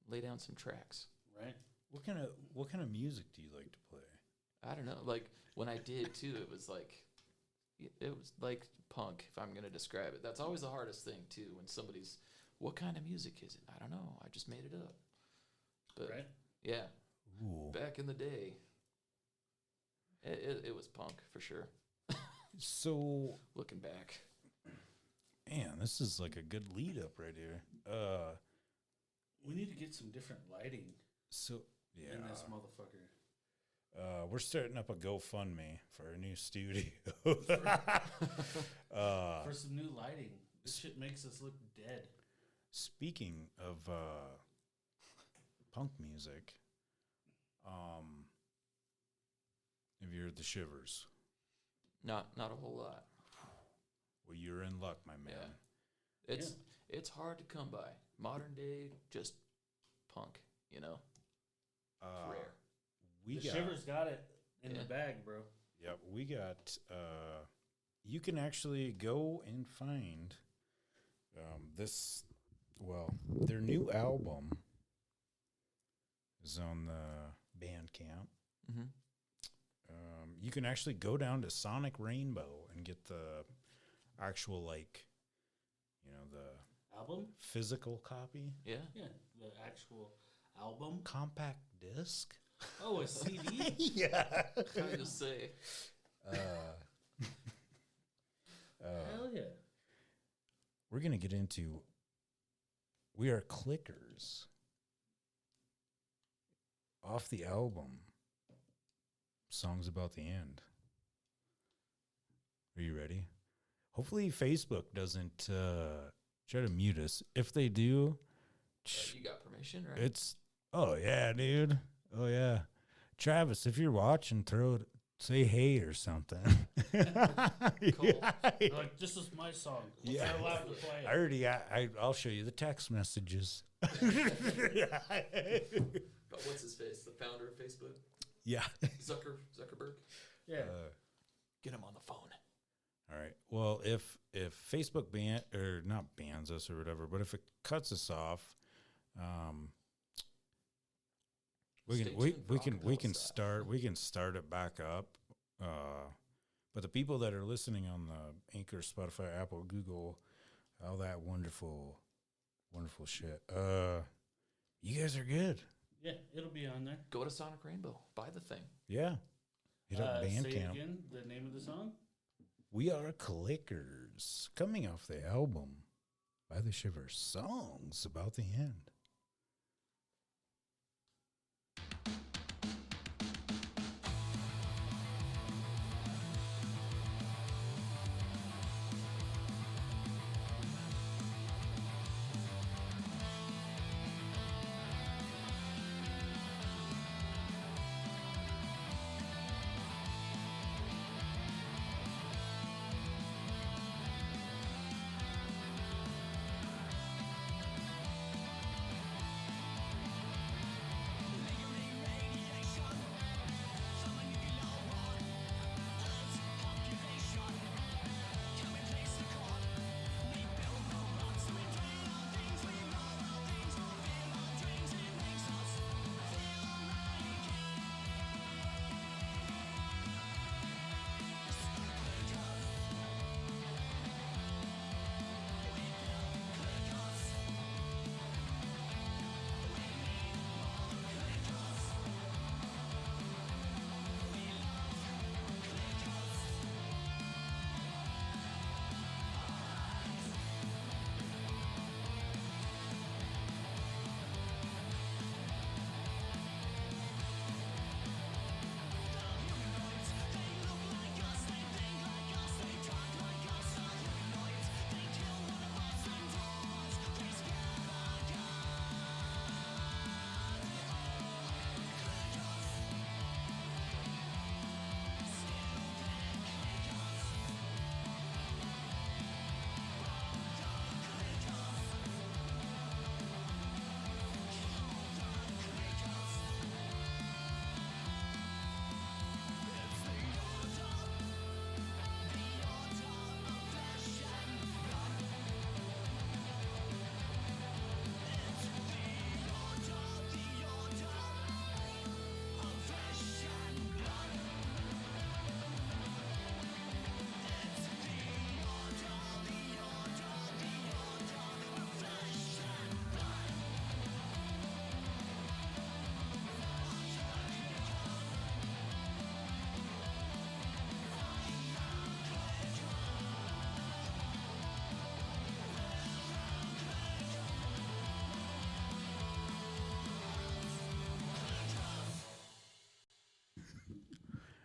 C: Lay down some tracks.
B: Right?
A: What kind of music do you like to play?
C: I don't know. Like when I did too, it was like punk. If I'm gonna describe it, that's always the hardest thing too. When somebody's, what kind of music is it? I don't know. I just made it up. But
B: Right?
C: yeah,
A: Ooh.
C: back in the day, it was punk for sure.
A: So
C: Looking back,
A: man, this is like a good lead up right here.
B: We need to get some different lighting
A: So yeah,
B: in this motherfucker.
A: we're starting up a GoFundMe for a new studio.
B: For some new lighting. This shit makes us look dead.
A: Speaking of punk music, have you heard the Shiverz?
C: not a whole lot.
A: Well, you're in luck, my man.
C: Yeah. It's hard to come by. Modern day, just punk. You know, it's rare.
A: We
B: The
A: got
B: Shiverz got it in the
C: Yeah.
B: bag, bro.
A: Yep, we got. You can actually go and find this. Well, their new album is on the Bandcamp.
C: Mm-hmm.
A: You can actually go down to Sonic Rainbow and get the actual, like, the
B: Album?
A: physical copy,
C: Yeah.
B: Yeah, the actual album.
A: compact disc.
B: Oh, a CD?
A: Yeah.
C: Kind of say.
B: Hell yeah.
A: We're gonna get into. We are clickers. Off the album. Songs About the End. Are you ready? Hopefully Facebook doesn't try to mute us. If they do,
C: You got permission, right?
A: it's oh yeah, dude. Oh yeah. Travis, if you're watching, say hey or something.
C: Cool.
B: They're like, this is my song.
A: Yeah.
B: They're allowed to play
A: I
B: it.
A: already I'll show you the text messages.
C: But what's his face? The founder of Facebook?
A: Yeah.
C: Zuckerberg?
B: Yeah.
C: Get him on the phone.
A: All right. Well, if Facebook not bans us or whatever, but if it cuts us off,
C: Stay
A: we
C: tuned for
A: can
C: acapella stuff.
A: start it back up. But the people that are listening on the Anchor, Spotify, Apple, Google, all that wonderful shit. You guys are good.
B: Yeah, it'll be on there.
C: Go to Sonic Rainbow. Buy the thing.
A: Yeah. Hit up
B: Say
A: Bandcamp.
B: again the name of the song.
A: We Are Clickers, coming off the album by the Shiverz, Songs About the End.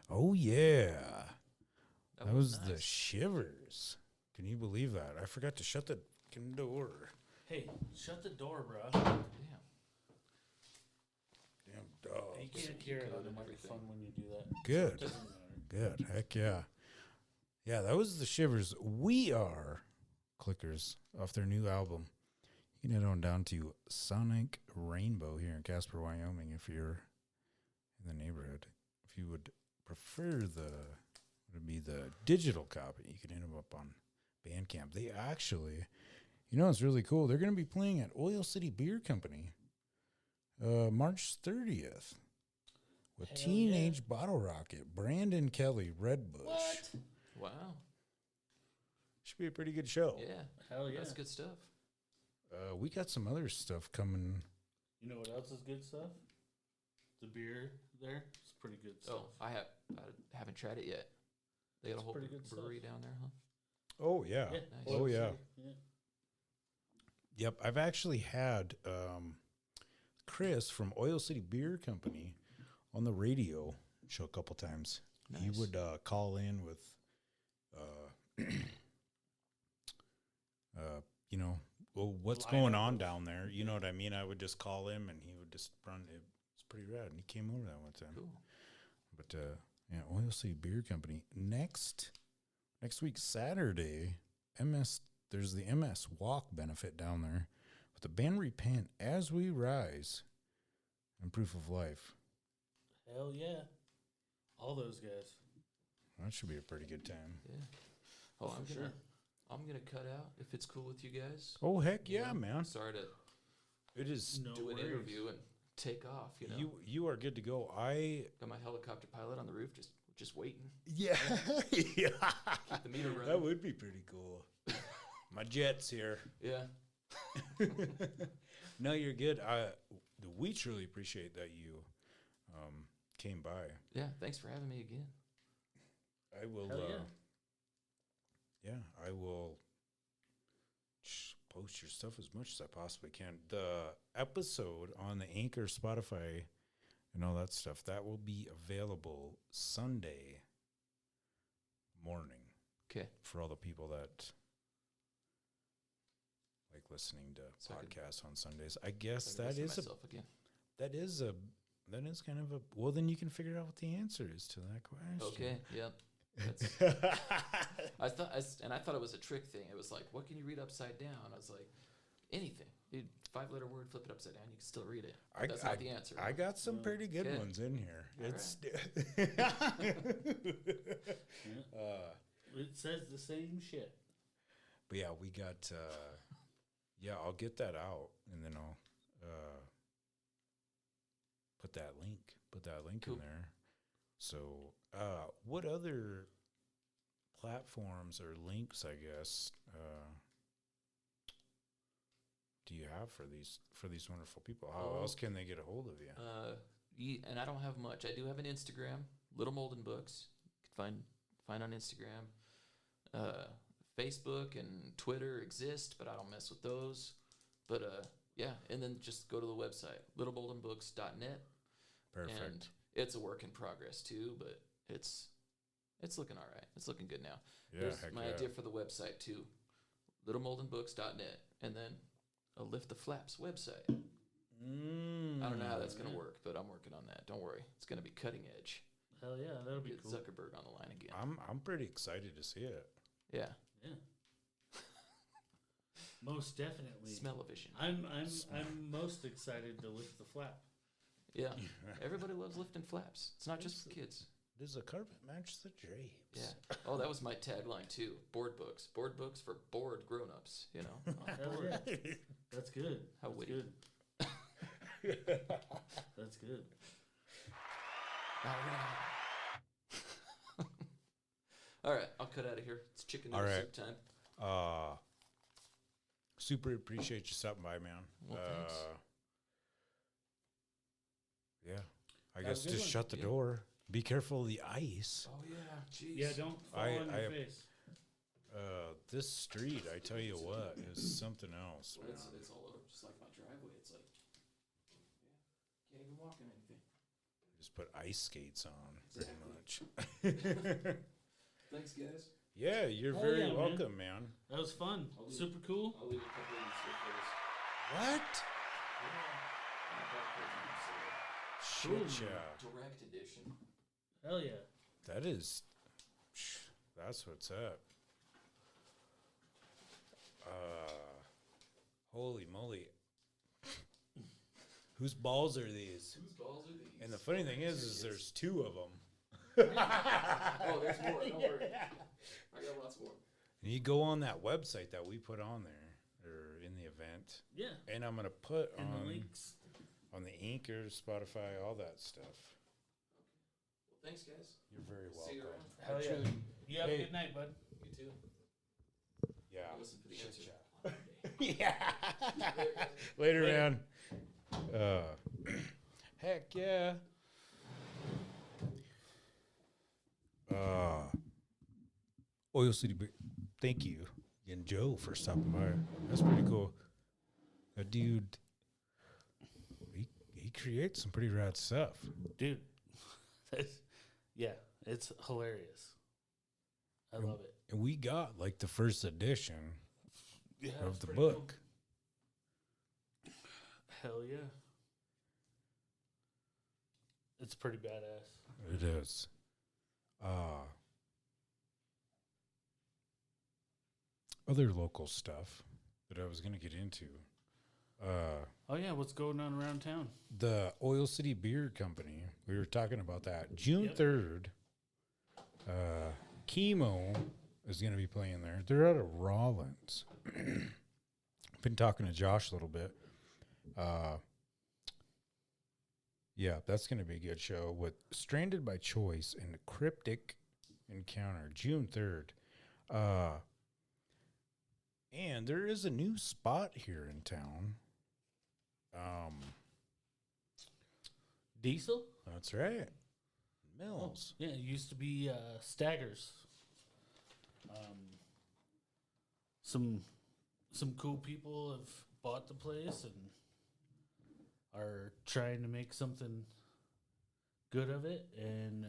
A: Oh, yeah. That was the
C: nice.
A: Shiverz. Can you believe that? I forgot to shut the fucking door.
B: Hey, shut the door, bro.
C: Damn.
A: Damn dog.
B: You can't hear it on the microphone when you do that.
A: Good.
B: Doesn't matter.
A: Good. Heck yeah. Yeah, that was the Shiverz. We Are Clickers off their new album. You can head on down to Sonic Rainbow here in Casper, Wyoming if you're in the neighborhood. If you would prefer would be the digital copy, you can hit them up on Bandcamp. They actually, it's really cool. They're going to be playing at Oil City Beer Company March 30th with
B: Hell
A: Teenage Bottle Rocket, Brandon Kelly, Redbush.
B: What?
C: Wow.
A: Should be a pretty good show.
C: Yeah.
B: Hell yeah.
C: That's good stuff.
A: We got some other stuff coming.
B: You know what else is good stuff? The beer there. It's pretty good stuff.
C: Oh, I haven't tried it yet. They got
B: It's
C: a whole
B: pretty good
C: brewery
B: stuff.
C: down there, huh?
A: Oh, yeah.
B: Yeah.
C: Nice.
A: Oh, yeah.
B: Yeah.
A: Yep. I've actually had Chris from Oil City Beer Company on the radio show a couple times.
C: Nice.
A: He would call in with, what's going on down there? You know what I mean? I would just call him, and he would just run. It's pretty rad. And he came over that one time.
C: Cool.
A: But Oil City Beer Company next week Saturday. There's the MS Walk benefit down there with the band Repent As We Rise and Proof of Life.
B: Hell yeah. All those guys.
A: That should be a pretty good time.
C: Yeah. Oh,
B: For sure.
C: I'm gonna cut out if it's cool with you guys.
A: Oh heck yeah, man!
C: Sorry to
A: It is.
B: No
C: do an
B: worries.
C: interview and take off.
A: You are good to go.
C: Got my helicopter pilot on the roof, just waiting.
A: Yeah. Yeah.
C: Keep the meter running.
A: That would be pretty cool. My jet's here.
C: Yeah.
A: No, you're good. We truly appreciate that you came by.
C: Yeah. Thanks for having me again.
A: I will.
B: Hell yeah.
A: I will post your stuff as much as I possibly can. The episode on the Anchor, Spotify, and all that stuff, that will be available Sunday morning.
C: Okay.
A: For all the people that like listening to
C: So
A: podcasts on Sundays. I guess
C: So I can
A: that
C: listen
A: is
C: to myself again.
A: that is kind of a, well, then you can figure out what the answer is to that question.
C: Okay. Yep. I thought it was a trick thing. It was like, what can you read upside down? I was like, anything. Dude, 5-letter word, flip it upside down, you can still read it. But that's not the answer.
A: I got some pretty good
C: Okay.
A: ones in here.
C: All
A: It's
B: It says the same shit.
A: but yeah, we got I'll get that out and then I'll put that link
C: Cool.
A: in there. So what other platforms or links, I guess, do you have for these wonderful people? How else can they get a hold of you?
C: And I don't have much. I do have an Instagram, Little Molden Books. You can find on Instagram. Facebook and Twitter exist, but I don't mess with those. But yeah, and then just go to the website, littlemoldenbooks.net.
A: Perfect.
C: And it's a work in progress too, but it's looking all right. It's looking good now.
A: Yeah,
C: There's
A: heck
C: my
A: yeah.
C: idea for the website too, littlemoldenbooks.net, and then a Lift the Flaps website. I don't know how that's going to work, but I'm working on that. Don't worry. It's going to be cutting edge.
B: Hell yeah, that'll be
C: Get
B: cool.
C: Zuckerberg on the line again.
A: I'm pretty excited to see it.
C: Yeah.
B: Yeah. Most definitely.
C: Smell-o-vision.
B: I'm most excited to lift the flap.
C: Yeah. Everybody loves lifting flaps. It's not just for kids.
A: Does the carpet match the drapes?
C: Yeah. Oh, that was my tagline too. Board books. Board books for bored grown-ups, you know.
B: Hell yeah. That's good.
C: How
B: That's
C: witty.
B: good. That's good.
C: All right. All right, I'll cut out of here. It's chicken
A: All
C: noodle
A: right.
C: soup time.
A: Super appreciate you stopping by, man.
C: Well, thanks.
A: Yeah. I
B: Have
A: guess
B: a good
A: just
B: one.
A: shut the
C: Yeah.
A: door. Be careful of the ice.
C: Oh, yeah. Jeez.
B: Yeah, don't fall
A: I-
B: on
A: I-
B: your face.
A: This street, I tell you what, is something else.
C: Well,
A: Man.
C: it's all over, just like my driveway. It's like, yeah, can't even walk on anything.
A: Just put ice skates on, pretty much.
C: Thanks, guys.
A: Yeah, you're
B: Hell
A: very
B: yeah, man.
A: welcome, man.
B: That was fun.
C: I'll leave-
B: Super cool.
C: I'll leave a couple of these here for us.
A: What?
B: Cool.
A: Shit, yeah.
C: Direct edition.
B: Hell yeah.
A: That is, that's what's up. Holy moly. Whose balls are these?
C: Whose balls are these?
A: And the funny thing is there's two of them.
C: Oh, there's more. Don't worry. I got lots more.
A: And you go on that website that we put on there, or in the event.
B: Yeah.
A: And I'm going to put
B: And
A: on
B: the links.
A: on the Anchor, Spotify, all that stuff.
C: Well, thanks, guys.
A: You're very
C: See you
A: welcome.
C: around.
B: Hell yeah.
A: Truly-
B: You have
A: Hey.
B: a good night, bud.
C: You too.
A: Yeah.
C: I'll listen for the
A: Chit
C: answer.
A: chat. Yeah. Later, man. Heck yeah. Oil City. Thank you and Joe for stopping by. That's pretty cool. That dude, he creates some pretty rad stuff.
B: Dude. Yeah, it's hilarious. I love it.
A: And we got like the first edition
B: Yeah,
A: of
B: it's
A: the
B: pretty
A: book.
B: cool. Hell yeah. It's pretty badass.
A: It is. Other local stuff that I was going to get into.
B: Oh yeah, what's going on around town?
A: The Oil City Beer Company. We were talking about that. June
B: Yep.
A: 3rd, Chemo is going to be playing there. They're out of Rollins. Been talking to Josh a little bit. Yeah, that's going to be a good show with Stranded by Choice and Cryptic Encounter, June 3rd. And there is a new spot here in town.
B: Diesel?
A: That's right. Mills.
B: Yeah, it used to be Staggers. Some cool people have bought the place and are trying to make something good of it, and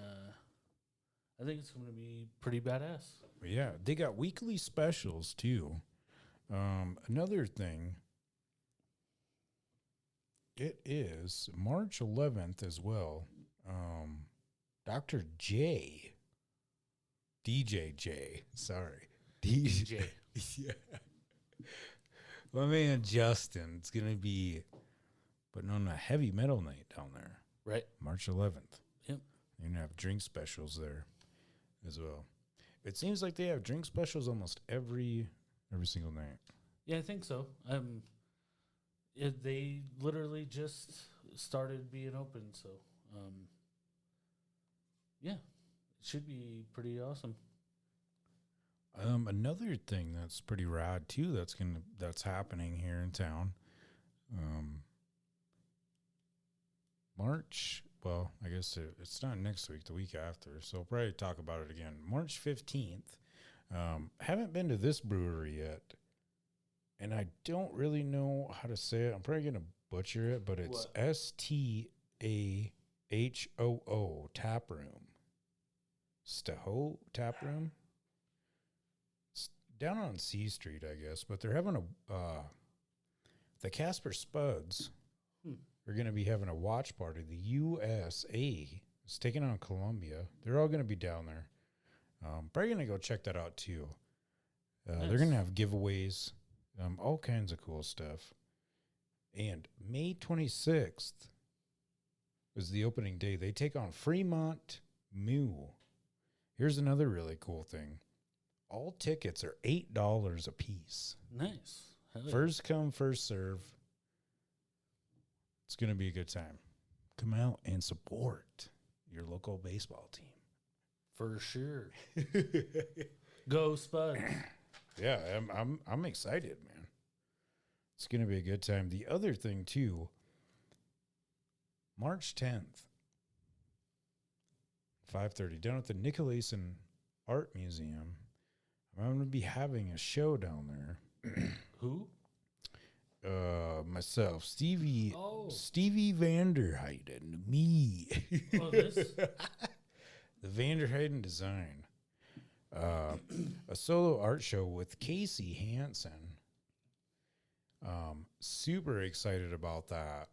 B: I think it's going to be pretty badass.
A: Yeah, they got weekly specials too. Another thing, it is March 11th as well. Dr. J, DJ J, sorry.
B: DJ.
A: Yeah. My man Justin's going to be putting on a heavy metal night down there.
B: Right.
A: March 11th.
B: Yep.
A: You're going to have drink specials there as well. It seems like they have drink specials almost every single night.
B: Yeah, I think so. They literally just started being open, so yeah, it should be pretty awesome.
A: Another thing that's pretty rad too that's happening here in town. March, well, I guess it's not next week, the week after, so I'll probably talk about it again. March 15th. Haven't been to this brewery yet, and I don't really know how to say it. I'm probably going to butcher it, but it's STAHOO Tap Room. Staho Tap Room? It's down on C Street, I guess, but they're having the Casper Spuds are going to be having a watch party. The USA is taking on Columbia. They're all going to be down there. Probably going to go check that out too.
B: Nice.
A: They're going to have giveaways, all kinds of cool stuff. And May 26th is the opening day. They take on Fremont Mule. Here's another really cool thing. All tickets are $8 a piece.
B: Nice. Hell yeah.
A: First come, first serve. It's going to be a good time. Come out and support your local baseball team.
B: For sure. Go Spuds.
A: Yeah, I'm excited, man. It's going to be a good time. The other thing too, March 10th, 5:30 down at the Nicolason Art Museum. I'm going to be having a show down there.
B: Who?
A: Myself, Stevie
B: Oh.
A: Vanderheiden, me.
B: Oh, this?
A: The Vanderheiden Design. A solo art show with Casey Hansen. Super excited about that.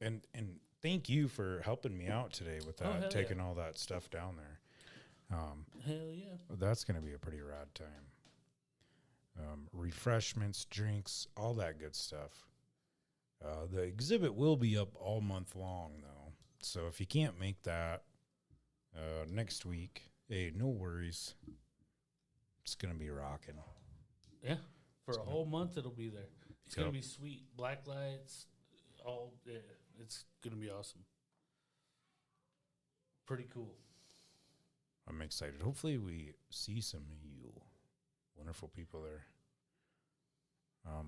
A: And thank you for helping me out today with that,
B: hell
A: taking all that stuff down there.
B: Hell yeah.
A: That's going to be a pretty rad time. Refreshments, drinks, all that good stuff. The exhibit will be up all month long, though. So if you can't make that next week, hey, no worries. It's going to be rocking.
B: Yeah. For a whole month, it'll be there. It's going to be sweet. Black lights, it's going to be awesome. Pretty cool.
A: I'm excited. Hopefully we see some of you wonderful people there.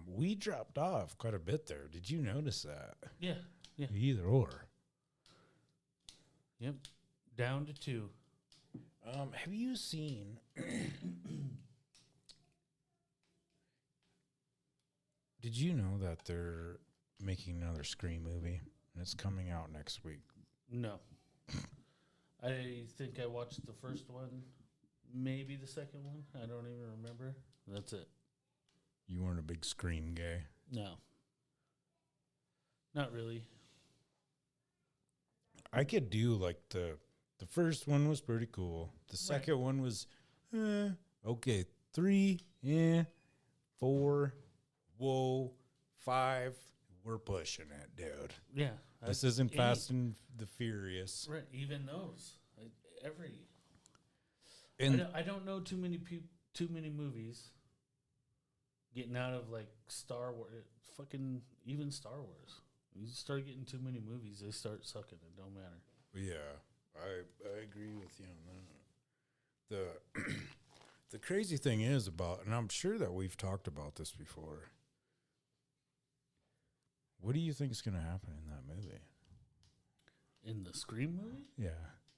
A: We dropped off quite a bit there. Did you notice that?
B: Yeah.
A: Either or.
B: Yep. Down to 2.
A: Have you seen... Did you know that they're making another Scream movie? And it's coming out next week.
B: No. I think I watched the first one, maybe the second one. I don't even remember. That's it.
A: You weren't a big Scream guy?
B: No. Not really.
A: I could do like the first one was pretty cool. The second one was okay. 3, 4, whoa, 5. We're pushing it, dude.
B: Yeah.
A: This isn't Fast and the Furious.
B: Right. Even those.
A: And
B: I don't know too many movies getting out of like Star Wars. Fucking even Star Wars. You start getting too many movies, they start sucking. It don't matter.
A: yeah, I agree with you on that. The crazy thing is about, and I'm sure that we've talked about this before. What do you think is going to happen in that movie?
B: In the Scream movie?
A: Yeah.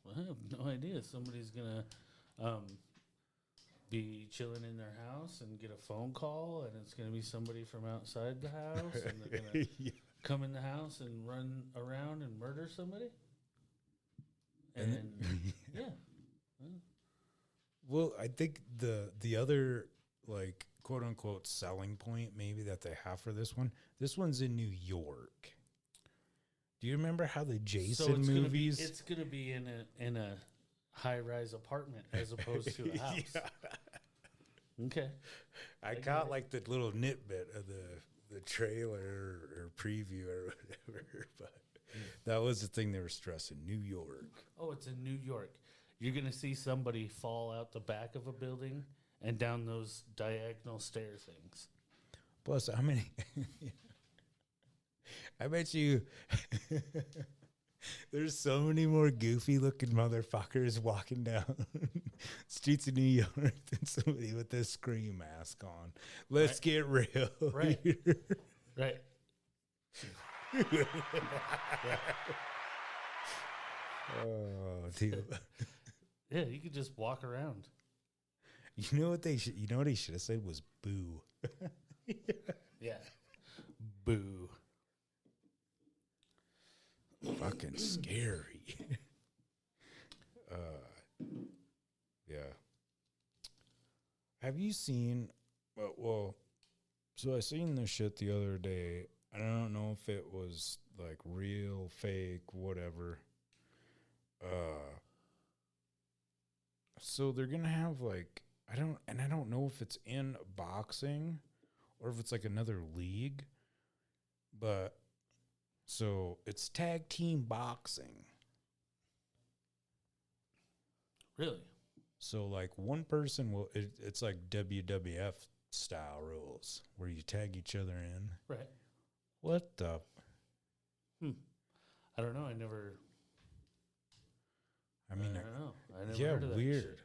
B: Well, I have no idea. Somebody's going to be chilling in their house and get a phone call, and it's going to be somebody from outside the house, and they're going to come in the house and run around and murder somebody? And yeah.
A: Well, I think the other, like, quote unquote selling point maybe that they have for this one's in New York. Do you remember how the Jason movies?
B: It's gonna be in a high rise apartment as opposed to a house. Yeah. Okay.
A: I got like the little nitbit of the trailer or preview or whatever, but that was the thing they were stressing. New York.
B: Oh, it's in New York. You're gonna see somebody fall out the back of a building and down those diagonal stair things.
A: Plus, how many? I bet you there's so many more goofy looking motherfuckers walking down streets of New York than somebody with a Scream mask on. Let's get real.
B: Right.
A: Here.
B: Right.
A: Oh, dude.
B: Yeah, you could just walk around.
A: You know what he should have said was boo.
B: Yeah. Boo.
A: Fucking scary. Yeah. Have you seen, so I seen this shit the other day. I don't know if it was like real, fake, whatever. So they're going to have like, I don't know if it's in boxing or if it's like another league, but so it's tag team boxing.
B: Really?
A: So like one person it's like WWF style rules where you tag each other in.
B: Right.
A: What the?
B: I don't know. I don't know. I never heard of that
A: weird.
B: shit.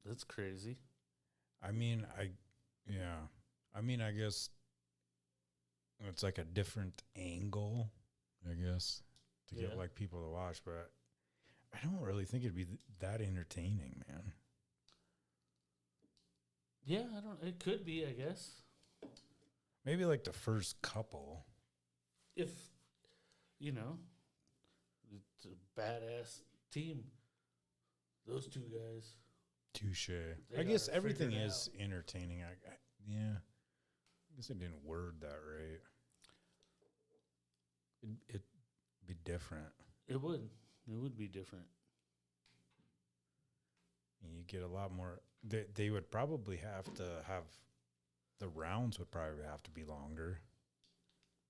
B: That's crazy.
A: I guess it's like a different angle, I guess, to get like people to watch, but I don't really think it'd be that entertaining, man.
B: Yeah, it could be, I guess.
A: Maybe like the first couple.
B: If, it's a badass team. Those two guys.
A: Touche.
B: They
A: I guess
B: gotta
A: everything
B: figure it
A: is entertaining. Yeah. I guess I didn't word that right. It'd be different.
B: It would. It would be different.
A: You get a lot more. They would probably have to have, the rounds would probably have to be longer.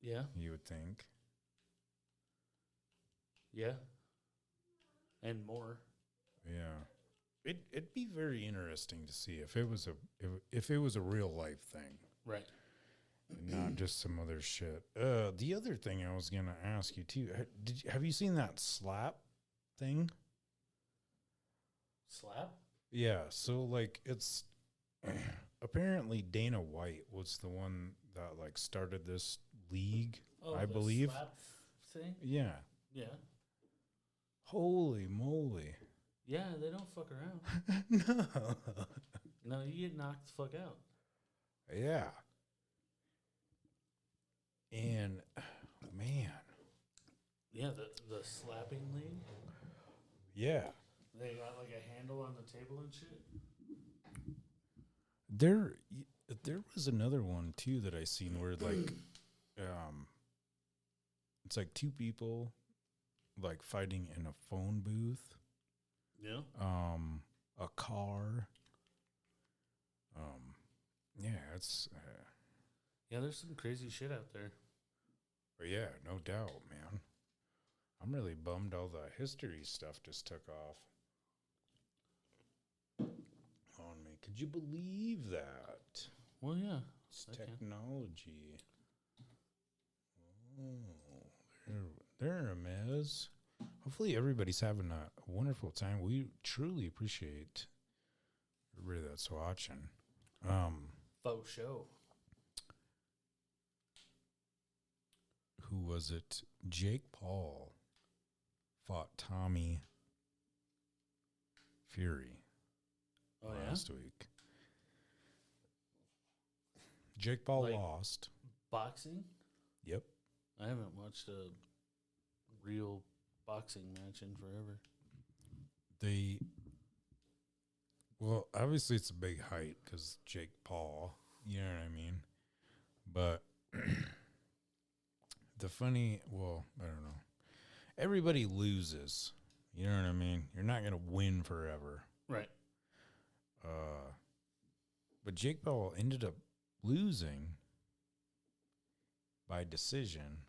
B: Yeah.
A: You would think.
B: Yeah. And more.
A: Yeah. It'd be very interesting to see if it was a real life thing.
B: Right.
A: And not just some other shit. The other thing I was gonna ask you too. Have you seen that slap thing?
B: Slap?
A: Yeah. So like it's apparently Dana White was the one that like started this league.
B: Oh,
A: I
B: the
A: believe.
B: slap thing?
A: Yeah.
B: Yeah.
A: Holy moly.
B: Yeah, they don't fuck around.
A: No.
B: No, you get knocked the fuck out.
A: Yeah. And man.
B: Yeah, the slapping league.
A: Yeah.
B: They got like a handle on the table and shit.
A: There was another one too that I seen where like it's like two people like fighting in a phone booth.
B: Yeah.
A: A car. Yeah, it's
B: Yeah, there's some crazy shit out there.
A: but yeah, no doubt, man. I'm really bummed all the history stuff just took off on me. Could you believe that?
B: Well, yeah.
A: It's
B: I can.
A: technology. Oh, there, Mez. Hopefully everybody's having a wonderful time. We truly appreciate everybody that's watching.
B: Faux show.
A: Who was it? Jake Paul fought Tommy Fury last week. Jake Paul
B: Like
A: lost.
B: boxing?
A: Yep.
B: I haven't watched a real boxing match in forever.
A: Well, obviously it's a big height because Jake Paul, you know what I mean? But I don't know. Everybody loses. You know what I mean? You're not going to win forever.
B: Right.
A: But Jake Paul ended up losing by decision.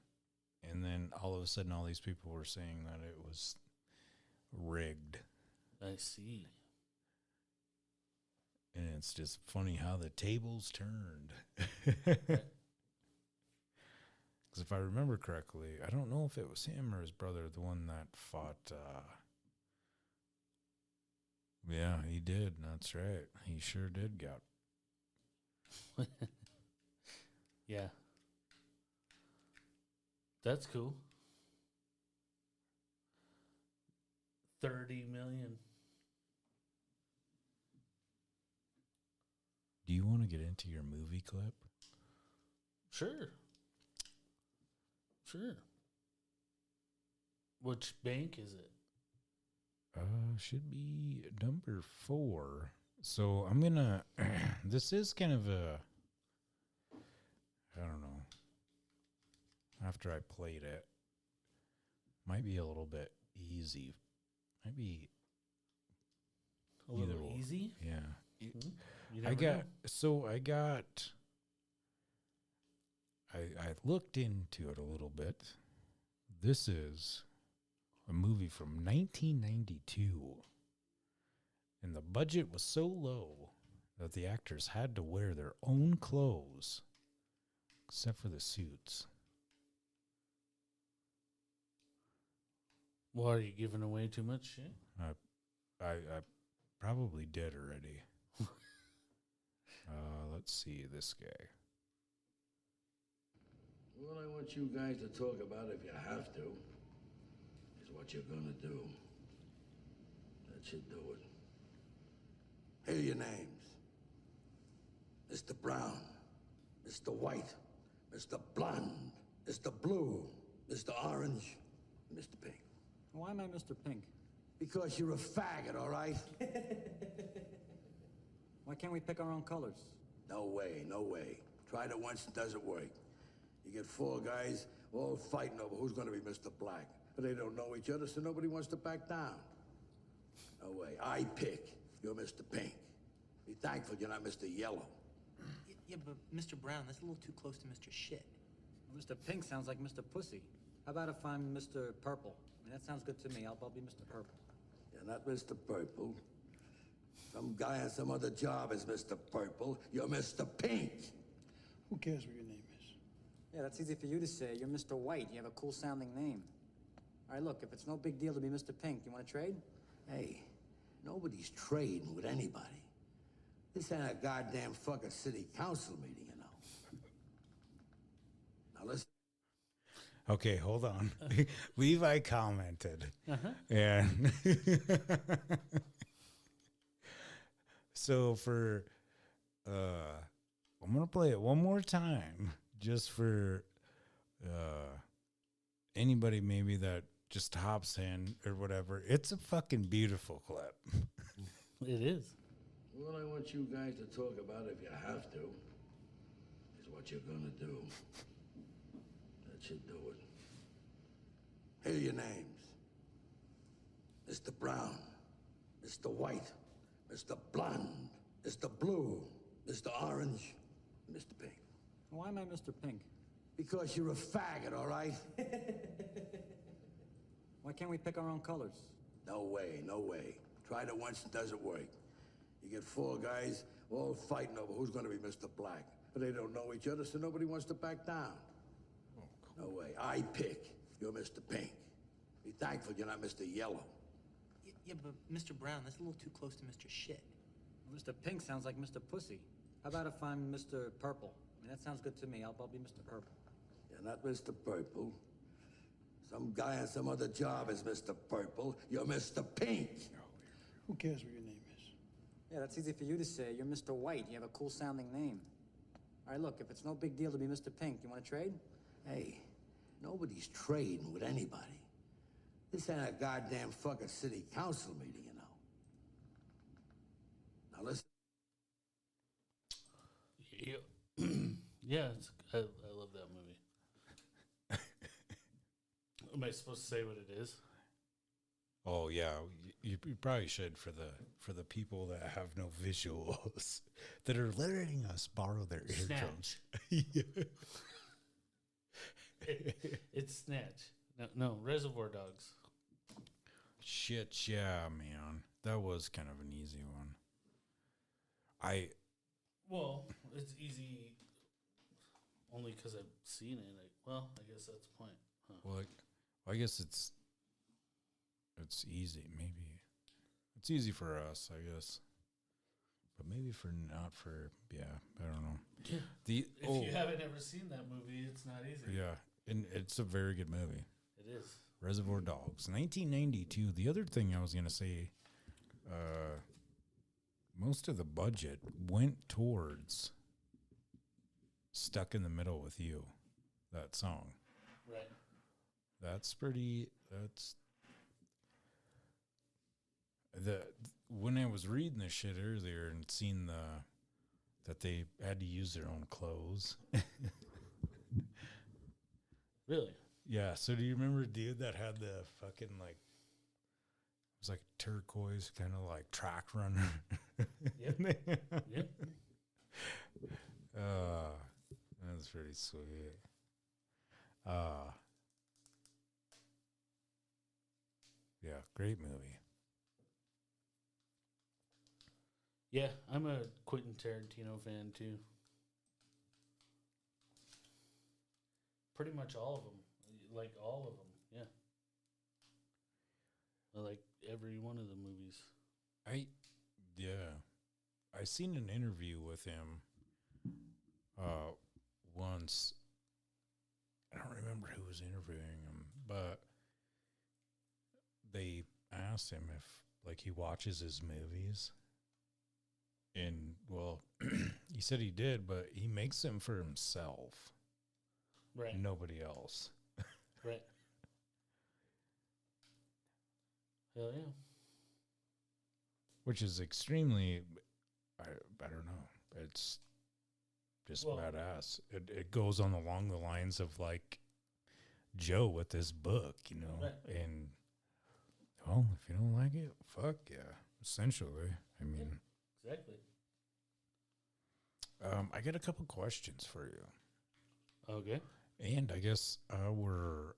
A: And then all of a sudden, all these people were saying that it was rigged.
B: I see.
A: And it's just funny how the tables turned. Because if I remember correctly, I don't know if it was him or his brother, the one that fought. Yeah, he did. That's right. He sure did got.
B: Yeah. That's cool. 30 million.
A: Do you want to get into your movie clip?
B: Sure. Sure. Which bank is it?
A: Should be number 4. So I'm gonna. This is kind of a. I don't know. After I played it, might be a little bit easy. Might be
B: A little
A: either or.
B: easy?
A: Yeah.
B: Mm-hmm.
A: I looked into it a little bit. This is a movie from 1992. And the budget was so low that the actors had to wear their own clothes, except for the suits.
B: Well, are you giving away too much shit?
A: I probably did already. Let's see this guy.
D: What I want you guys to talk about, if you have to, is what you're gonna do. That should do it. Here are your names. Mr. Brown, Mr. White, Mr. Blonde, Mr. Blue, Mr. Orange, and Mr. Pink.
E: Why am I Mr. Pink?
D: Because you're a faggot, all right?
E: Why can't we pick our own colors?
D: No way, no way. Tried it once, it doesn't work. You get 4 guys all fighting over who's gonna be Mr. Black. But they don't know each other, so nobody wants to back down. No way. I pick. You're Mr. Pink. Be thankful you're not Mr. Yellow.
F: Yeah, but Mr. Brown, that's a little too close to Mr. Shit.
E: Mr. Pink sounds like Mr. Pussy. How about if I'm Mr. Purple? I mean, that sounds good to me. I'll be Mr. Purple.
D: You're not Mr. Purple. Some guy on some other job is Mr. Purple. You're Mr. Pink.
F: Who cares what your name is?
E: Yeah, that's easy for you to say. You're Mr. White. You have a cool-sounding name. All right, look, if it's no big deal to be Mr. Pink, you want to trade?
D: Hey, nobody's trading with anybody. This ain't a goddamn fucking city council meeting, you know. Now listen.
A: Okay, hold on. Levi commented. And so for I'm gonna play it one more time just for anybody maybe that just hops in or whatever. It's a fucking beautiful clip.
B: It is.
D: What I want you guys to talk about, if you have to, is what you're gonna do. That should do it. Here are your names. Mr. Brown, Mr. White, Mr. Blonde, Mr. Blue, Mr. Orange, and Mr. Pink.
E: Why am I Mr. Pink?
D: Because you're a faggot, all right?
E: Why can't we pick our own colors?
D: No way, no way. Tried it once, it doesn't work. You get four guys all fighting over who's gonna be Mr. Black. But they don't know each other, so nobody wants to back down. No way. I pick. You're Mr. Pink. Be thankful you're not Mr. Yellow.
G: Yeah, but Mr. Brown, that's a little too close to Mr. Shit.
E: Well, Mr. Pink sounds like Mr. Pussy. How about if I'm Mr. Purple? I mean, that sounds good to me. I'll be Mr. Purple.
D: You're not Mr. Purple. Some guy on some other job is Mr. Purple. You're Mr. Pink.
F: Who cares what your name is?
E: Yeah, that's easy for you to say. You're Mr. White. You have a cool-sounding name. All right, look, if it's no big deal to be Mr. Pink, you want to trade?
D: Hey, nobody's trading with anybody. This ain't a goddamn fucking city council meeting, you know. Now listen.
B: Yeah, I love that movie. Am I supposed to say what it is?
A: Oh yeah, you probably should for the people that have no visuals that are letting us borrow their eardrums. Yeah.
B: It's Snatch. No, Reservoir Dogs.
A: Shit, yeah, man, that was kind of an easy one.
B: Well, it's easy only because I've seen it. Well, I guess that's the point. Huh.
A: Well, I guess it's easy. Maybe it's easy for us, I guess, but maybe not for. Yeah, I don't know.
B: Yeah. If you haven't ever seen that movie, it's not easy.
A: Yeah, and it's a very good movie.
B: It is.
A: Reservoir Dogs, 1992. The other thing I was gonna say, most of the budget went towards "Stuck in the Middle with You," that song.
B: Right.
A: When I was reading this shit earlier and seen that they had to use their own clothes.
B: Really?
A: Yeah. So do you remember a dude that had the fucking it was like turquoise kind of like track runner?
B: Yep. Yep.
A: That's pretty sweet. Yeah, great movie.
B: Yeah, I'm a Quentin Tarantino fan too. Pretty much all of them. Like all of them, yeah. I like every one of the movies.
A: I seen an interview with him once. I don't remember who was interviewing him, but they asked him if he watches his movies. And well, he said he did, but he makes them for himself.
B: Right.
A: Nobody else.
B: Right. Hell yeah.
A: Which is extremely, I don't know. It's just badass. It goes on along the lines of like Joe with this book, you know.
B: Right.
A: And, well, if you don't like it, fuck yeah. Essentially. I mean.
B: Yeah, exactly.
A: I got a couple questions for you.
B: Okay.
A: And I guess our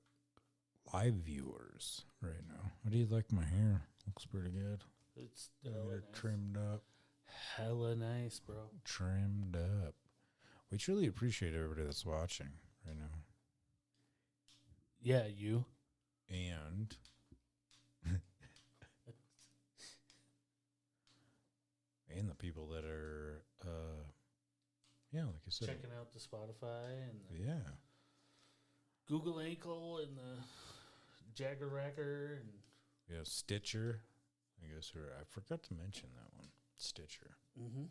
A: live viewers right now. How do you like my hair? Looks pretty good.
B: It's
A: Get
B: hella
A: it
B: nice.
A: trimmed up.
B: Hella nice, bro.
A: Trimmed up. We truly appreciate everybody that's watching right now.
B: Yeah, you.
A: And and the people that are yeah, like I said.
B: Checking out the Spotify and the
A: Yeah.
B: Google Ankle and the Jagger Racker and
A: Yeah, Stitcher. I guess I forgot to mention that one. Stitcher.
B: mm-hmm.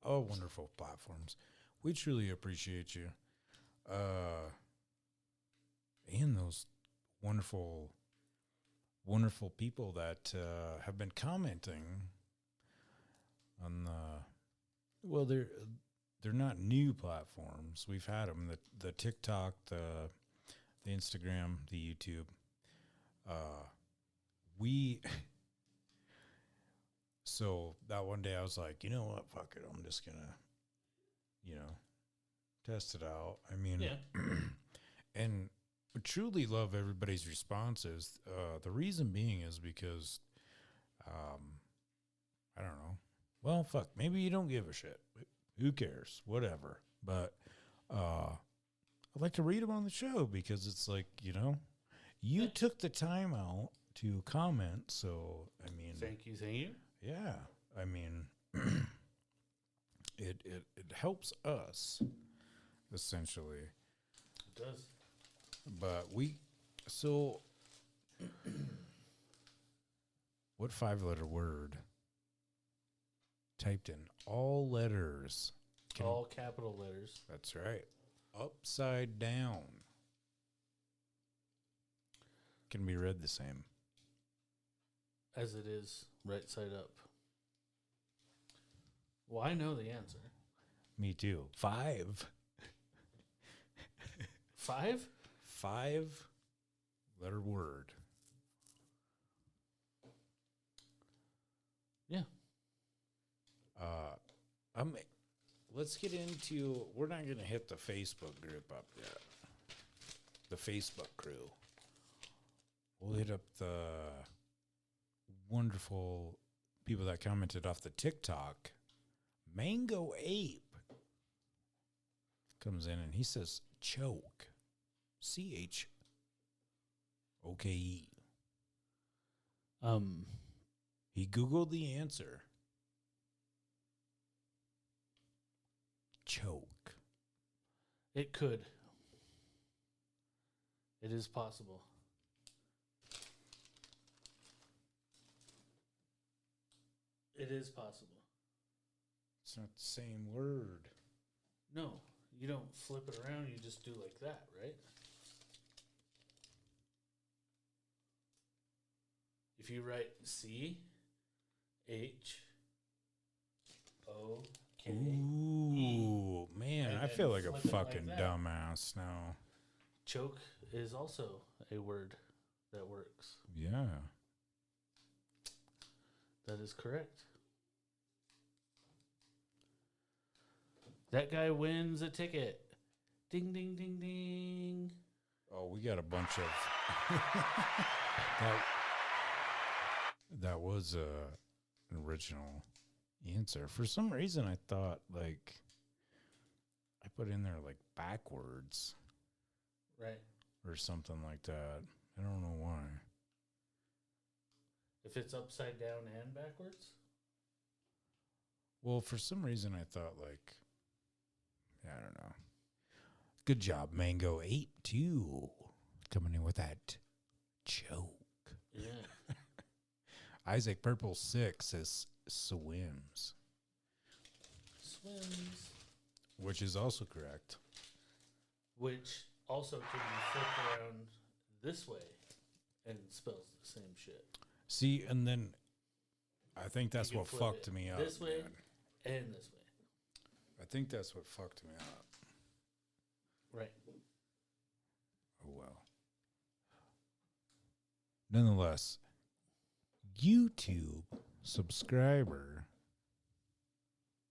A: Oh, wonderful platforms. We truly appreciate you. And those wonderful, wonderful people that have been commenting on the. Well, they're not new platforms. We've had them: the TikTok, the Instagram, the YouTube. So that one day I was like, you know what, fuck it, I'm just gonna, test it out. I mean,
B: Yeah.
A: and I truly love everybody's responses. The reason being is because, I don't know. Well, fuck, maybe you don't give a shit. Who cares? Whatever. But I'd like to read them on the show because it's like, you took the time out to comment. So, I mean,
B: Thank you.
A: yeah, I mean, it helps us essentially.
B: It does.
A: But what 5-letter word typed in all letters?
B: All capital letters.
A: That's right. Upside down can be read the same.
B: As it is right side up. Well, I know the answer.
A: Me too. 5.
B: 5?
A: 5-letter word.
B: Yeah.
A: Let's get into. We're not going to hit the Facebook group up yet. The Facebook crew. We'll hit up the wonderful people that commented off the TikTok. Mango Ape comes in and he says choke. CHOKE. He Googled the answer. Choke.
B: It could. It is possible. It is possible.
A: It's not the same word.
B: No, you don't flip it around. You just do like that, right? If you write C, H, O, K.
A: Ooh, man,
B: And
A: I
B: then
A: feel like a
B: flip it like
A: fucking
B: that.
A: dumbass now.
B: Choke is also a word that works.
A: Yeah.
B: That is correct. That guy wins a ticket. Ding, ding, ding, ding.
A: Oh, we got a bunch of that was an original answer. For some reason, I thought I put in there backwards
B: Right.
A: or something like that. I don't know why.
B: If it's upside down and backwards?
A: Well, for some reason, I thought I don't know. Good job, Mango 8-2, coming in with that choke.
B: Yeah.
A: Isaac Purple 6 says swims,
B: Swims.
A: which is also correct.
B: Which also can be flipped around this way and spells the same shit.
A: See, and then I think that's
B: You can
A: what
B: flip
A: fucked
B: it
A: me up.
B: this way.
A: man.
B: And this way.
A: I think that's what fucked me up.
B: Right.
A: Oh, well. Nonetheless, YouTube subscriber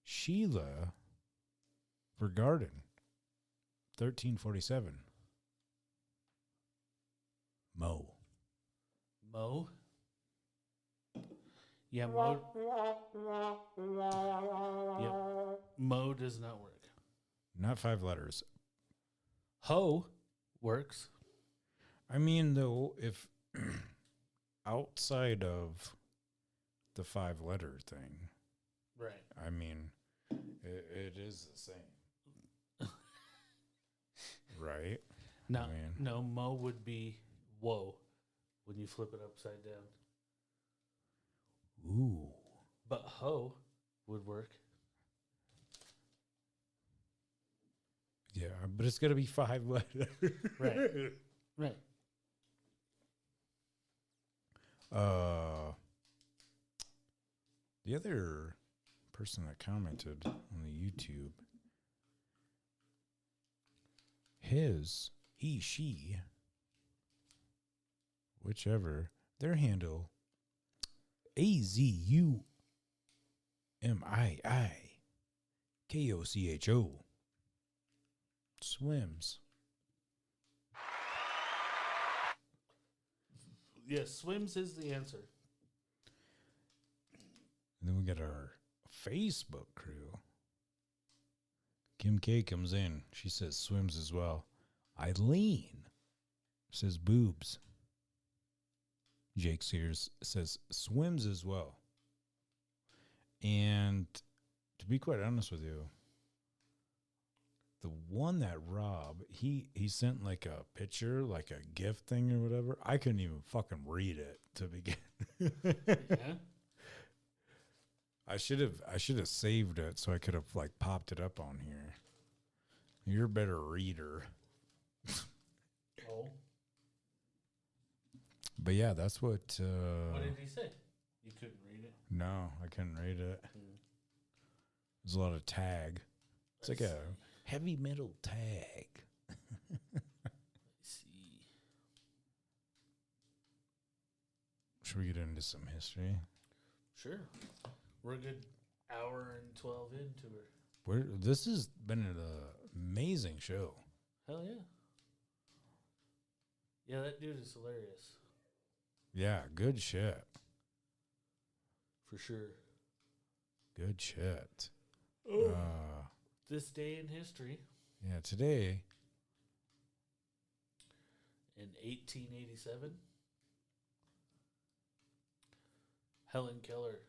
A: Sheila Vergarden 1347. Mo.
B: Mo. Yeah, Mo. Yep. Mo does not work.
A: Not 5 letters.
B: Ho works.
A: I mean, though, if outside of the 5-letter thing,
B: Right.
A: I mean, it is the same. Right?
B: No,
A: I mean,
B: no, Mo would be whoa when you flip it upside down.
A: ooh.
B: But ho would work.
A: Yeah, but it's going to be 5 letters.
B: Right. Right.
A: The other person that commented on the YouTube, he, she, whichever, their handle, AZUMIIKOCHO, swims.
B: Yes, swims is the answer.
A: And then we got our Facebook crew. Kim K comes in. She says swims as well. Eileen says boobs. Jake Sears says swims as well. And to be quite honest with you, the one that Rob, he sent like a picture, like a gift thing or whatever. I couldn't even fucking read it to begin.
B: Yeah.
A: I should have saved it so I could have like popped it up on here. You're a better reader.
B: Oh.
A: But yeah, that's what
B: What did he say? You couldn't read it?
A: no, I couldn't read it.
B: Hmm.
A: There's a lot of tag. It's like a heavy metal tag.
B: Let's see.
A: Should we get into some history?
B: Sure. We're a good hour and 12 into her.
A: This has been an amazing show.
B: Hell yeah. Yeah, that dude is hilarious.
A: Yeah, good shit.
B: For sure.
A: Good shit.
B: This day in history,
A: Yeah, today,
B: in 1887, Helen Keller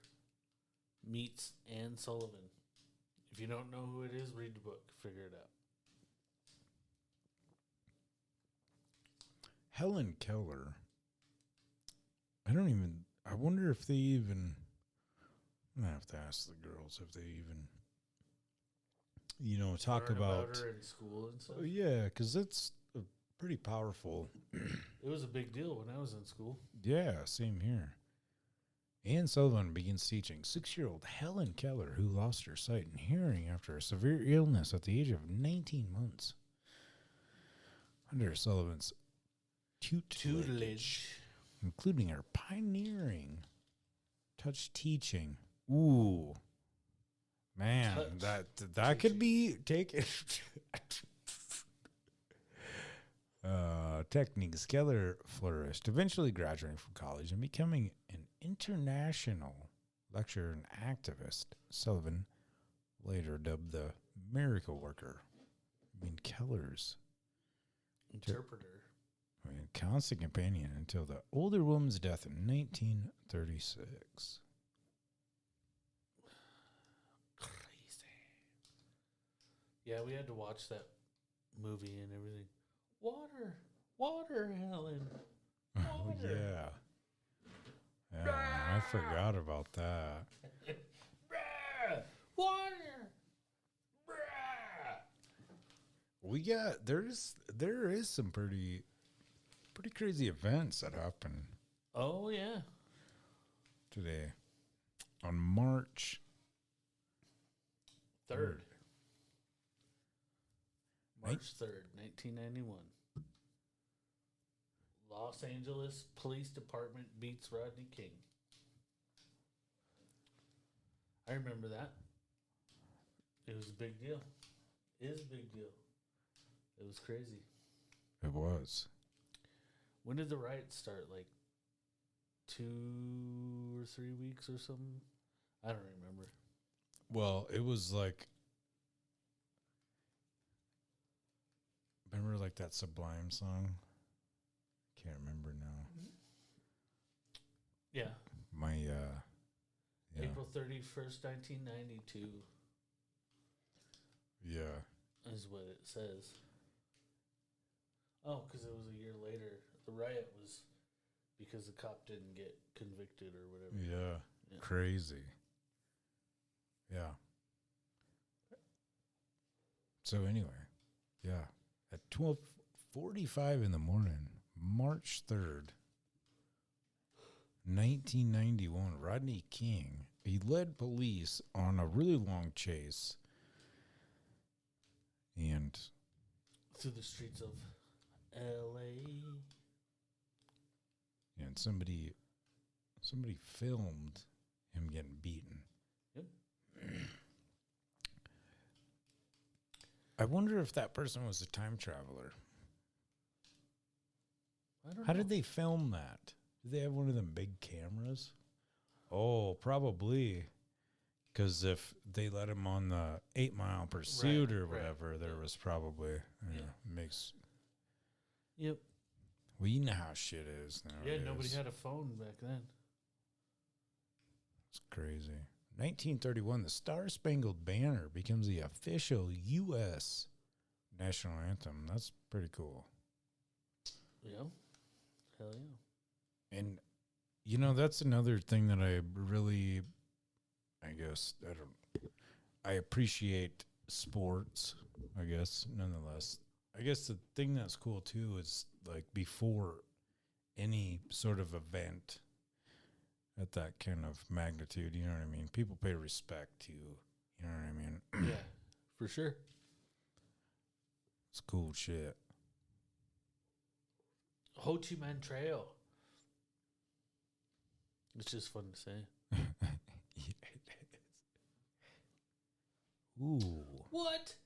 B: meets Anne Sullivan. If you don't know who it is, read the book. Figure it out.
A: Helen Keller. I wonder if they even, I'm going to have to ask the girls if they even, talk
B: Learn
A: about
B: her in school and stuff.
A: Yeah, because it's pretty powerful.
B: It was a big deal when I was in school.
A: Yeah, same here. Anne Sullivan begins teaching 6-year-old Helen Keller, who lost her sight and hearing after a severe illness at the age of 19 months. Under Sullivan's tutelage, including her pioneering touch teaching. Ooh, man, that could be taken. Techniques. Keller flourished, eventually graduating from college and becoming an international lecturer and activist. Sullivan, later dubbed the miracle worker. I mean, Keller's
B: Interpreter.
A: constant companion until the older woman's death in 1936.
B: Crazy. Yeah, we had to watch that movie and everything. Water, Helen.
A: Oh, yeah. I forgot about that.
B: Water.
A: There is some pretty crazy events that happen
B: Oh, yeah.
A: today. On March
B: 3rd. March 3rd, 1991. Los Angeles Police Department beats Rodney King. I remember that. It was a big deal. It is a big deal. It was crazy.
A: It was.
B: When did the riots start? Like 2 or 3 weeks or something? I don't remember.
A: Well, it was like, remember like that Sublime song? Can't remember now.
B: Yeah.
A: My, yeah.
B: April 31st, 1992
A: Yeah.
B: is what it says. Oh, because it was a year later. The riot was because the cop didn't get convicted or whatever.
A: Yeah.
B: Yeah.
A: Crazy. Yeah. So anyway, yeah. At 12:45 in the morning, March 3rd, 1991, Rodney King, he led police on a really long chase. And
B: Through the streets of L.A.
A: and somebody filmed him getting beaten.
B: Yep.
A: I wonder if that person was a time traveler.
B: I don't know.
A: How did they film that? Did they have one of them big cameras? Oh, probably. Because if they let him on the 8 Mile Pursuit or whatever, there was probably makes.
B: Yep.
A: Well, you know how shit is now.
B: Yeah, nobody had a phone back then.
A: It's crazy. 1931, the Star Spangled Banner becomes the official U.S. national anthem. That's pretty cool.
B: Yeah. Hell yeah.
A: And, you know, that's another thing that I really, I guess, I appreciate sports, I guess, nonetheless. I guess the thing that's cool, too, is, like, before any sort of event at that kind of magnitude, you know what I mean? People pay respect to, you know what I mean?
B: Yeah, for sure.
A: It's cool shit.
B: Ho Chi Minh Trail. It's just fun to say.
A: Yeah, it is. Ooh.
B: What?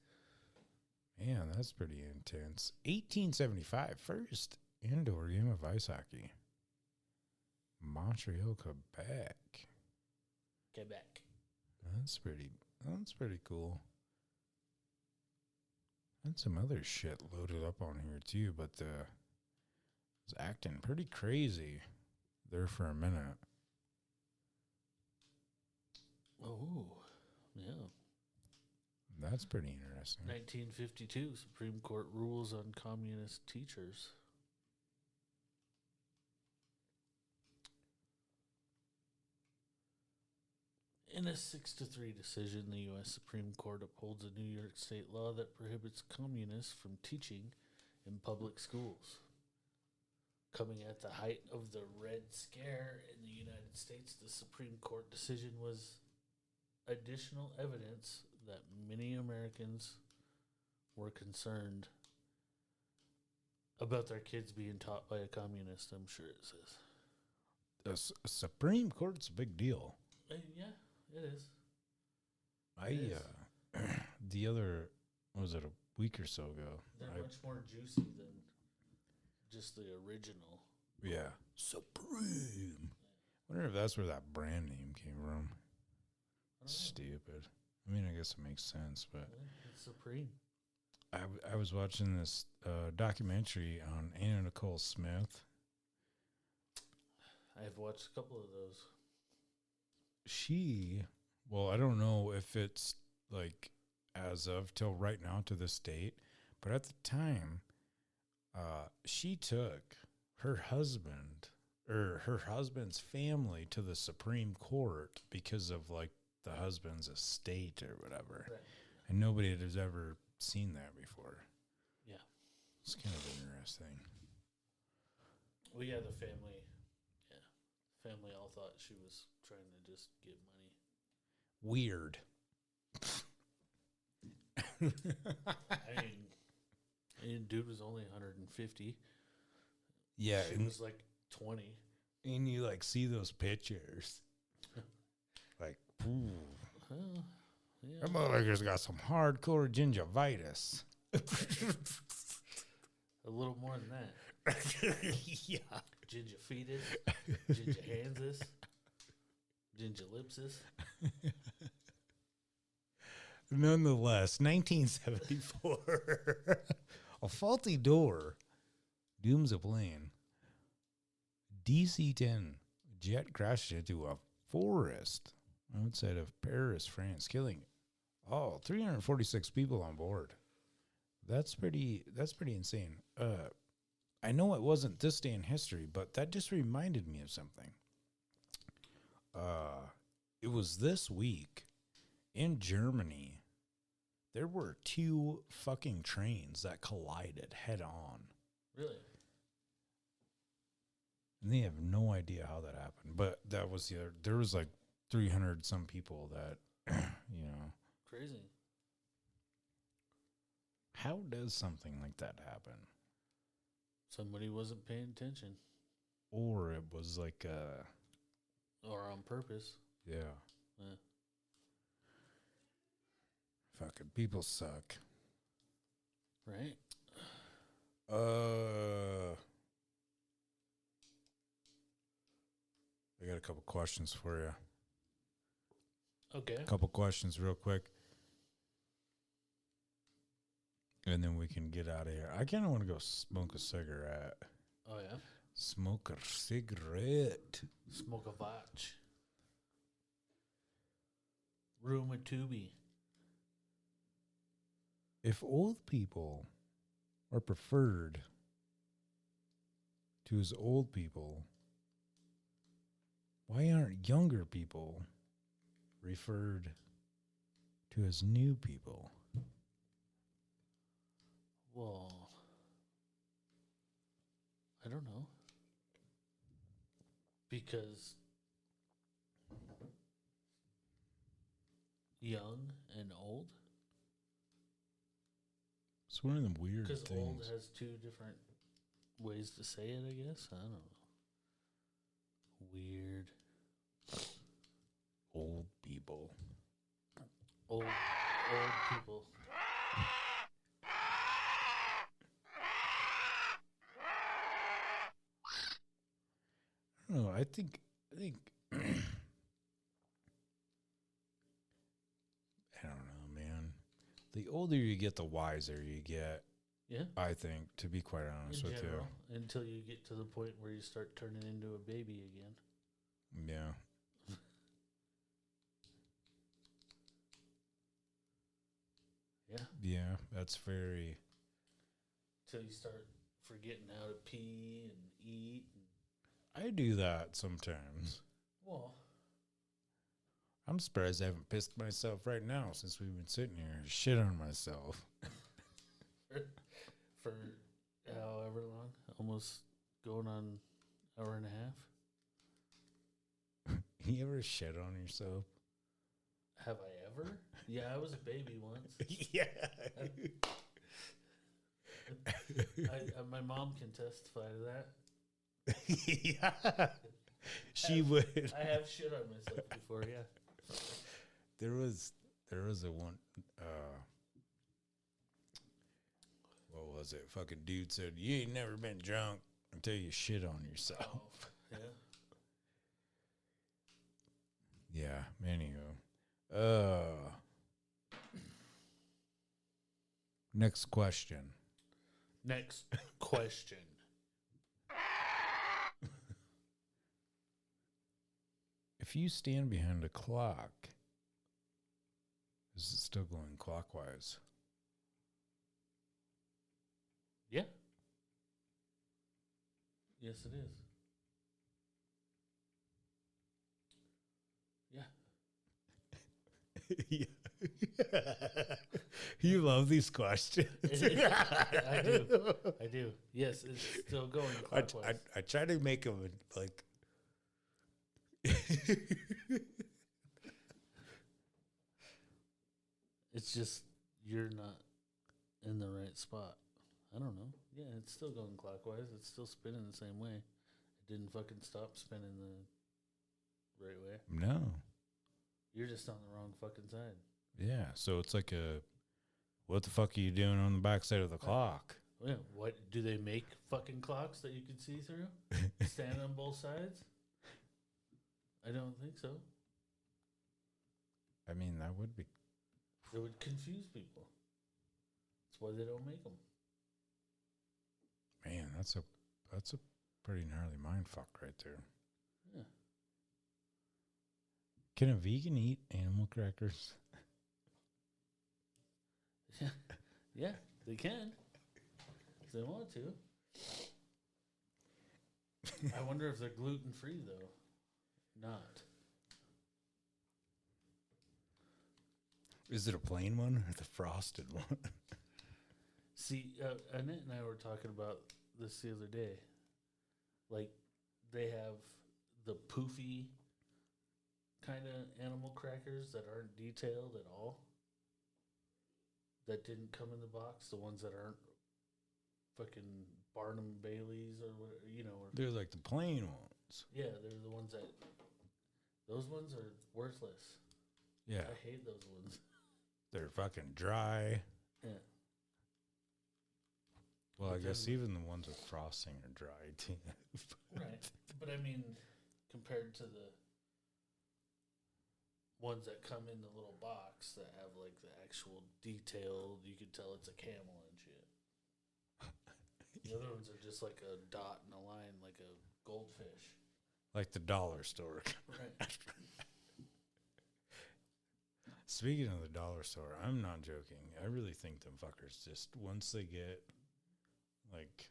A: Man, that's pretty intense. 1875, first indoor game of ice hockey. Montreal, Quebec.
B: Quebec.
A: That's pretty cool. And some other shit loaded up on here too, but it's acting pretty crazy there for a minute.
B: Oh, yeah.
A: That's pretty interesting.
B: 1952, Supreme Court rules on communist teachers. In a 6-3 decision, the U.S. Supreme Court upholds a New York state law that prohibits communists from teaching in public schools. Coming at the height of the Red Scare in the United States, the Supreme Court decision was additional evidence that many Americans were concerned about their kids being taught by a communist, I'm sure it says.
A: The Supreme Court's a big deal.
B: Yeah, it is.
A: The other, was it a week or so ago?
B: They're much more juicy than just the original.
A: Yeah. Supreme. I wonder if that's where that brand name came from. Stupid. I mean, I guess it makes sense, but
B: It's Supreme.
A: I was watching this documentary on Anna Nicole Smith.
B: I've watched a couple of those.
A: Well, I don't know if it's like as of till right now to this date, but at the time, she took her husband or her husband's family to the Supreme Court because of like the husband's estate or whatever.
B: Right.
A: And nobody has ever seen that before.
B: Yeah.
A: It's kind of interesting.
B: Well, yeah, the family. Yeah. Family all thought she was trying to just get money.
A: Weird.
B: I mean, dude was only 150.
A: Yeah.
B: She was like 20.
A: And you like see those pictures. Like, ooh.
B: Well, yeah.
A: That motherfucker's got some hardcore gingivitis.
B: A little more than that.
A: Yeah.
B: Ginger fetus, ginger handses, ginger lipses.
A: Nonetheless, 1974. A faulty door dooms a plane. DC-10 jet crashed into a forest outside of Paris, France, killing all 346 people on board. That's pretty insane. I know it wasn't this day in history, but that just reminded me of something. It was this week in Germany. There were 2 fucking trains that collided head on.
B: Really?
A: And they have no idea how that happened. But that was there was like 300 some people that,
B: Crazy.
A: How does something like that happen?
B: Somebody wasn't paying attention.
A: Or it was like,
B: Or on purpose.
A: yeah.
B: Yeah.
A: Fucking people suck.
B: Right?
A: I got a couple questions for you.
B: Okay.
A: A couple questions real quick. And then we can get out of here. I kind of want to go smoke a cigarette.
B: Oh, yeah?
A: Smoke a cigarette.
B: Smoke a vatch. Room a tubie.
A: If old people are preferred to as old people, why aren't younger people referred to as new people?
B: Well, I don't know. Because young and old?
A: It's one of them weird
B: Because
A: things.
B: old has 2 different ways to say it, I guess. I don't know. Weird.
A: Old people.
B: Old people.
A: I don't know. I think I don't know, man. The older you get, the wiser you get.
B: Yeah.
A: I think, to be quite honest
B: In
A: with
B: general, until you get to the point where you start turning into a baby again.
A: you. Yeah.
B: Yeah.
A: Yeah, that's very...
B: Till you start forgetting how to pee and eat.
A: I do that sometimes.
B: Well,
A: I'm surprised I haven't pissed myself right now since we've been sitting here. Shit on myself.
B: for however long, almost going on hour and a half.
A: You ever shit on yourself?
B: Have I ever? Yeah, I was a baby once.
A: Yeah.
B: My mom can testify to that.
A: Yeah. She would.
B: I have shit on myself before, yeah.
A: There was a one, what was it? Fucking dude said, you ain't never been drunk until you shit on yourself.
B: Oh, yeah.
A: Yeah, anywho. Next question.
B: Next question.
A: If you stand behind a clock, is it still going clockwise?
B: Yeah. Yes, it is. Yeah.
A: You love these questions.
B: I do. Yes, it's still going clockwise.
A: I try to make them like...
B: It's just you're not in the right spot. I don't know. Yeah, it's still going clockwise. It's still spinning the same way. It didn't fucking stop spinning the right way.
A: No.
B: You're just on the wrong fucking side.
A: Yeah, so it's like a... What the fuck are you doing on the back side of the clock?
B: Yeah, what do they make fucking clocks that you can see through? Stand on both sides? I don't think so.
A: I mean, that would be.
B: It would confuse people. That's why they don't make them.
A: Man, that's a pretty gnarly mind fuck right there.
B: Yeah.
A: Can a vegan eat animal crackers?
B: Yeah, they can. If they want to. I wonder if they're gluten free though. Not.
A: Is it a plain one or the frosted one?
B: See, Annette and I were talking about this the other day. Like, they have the poofy kind of animal crackers that aren't detailed at all. That didn't come in the box. The ones that aren't fucking Barnum Baileys or whatever, you know. Or,
A: They're like the plain ones.
B: yeah, they're the ones that. Those ones are worthless.
A: Yeah.
B: I hate those ones.
A: They're fucking dry.
B: Yeah.
A: Well, I
B: But
A: guess
B: then-
A: even the ones with frosting are dry too.
B: Right. But I mean, compared to the ones that come in the little box that have like the actual detailed, you can tell it's a camel and shit. The other ones are just like a dot and a line, like a goldfish.
A: Like the dollar store.
B: Right.
A: Speaking of the dollar store, I'm not joking. I really think them fuckers just, once they get like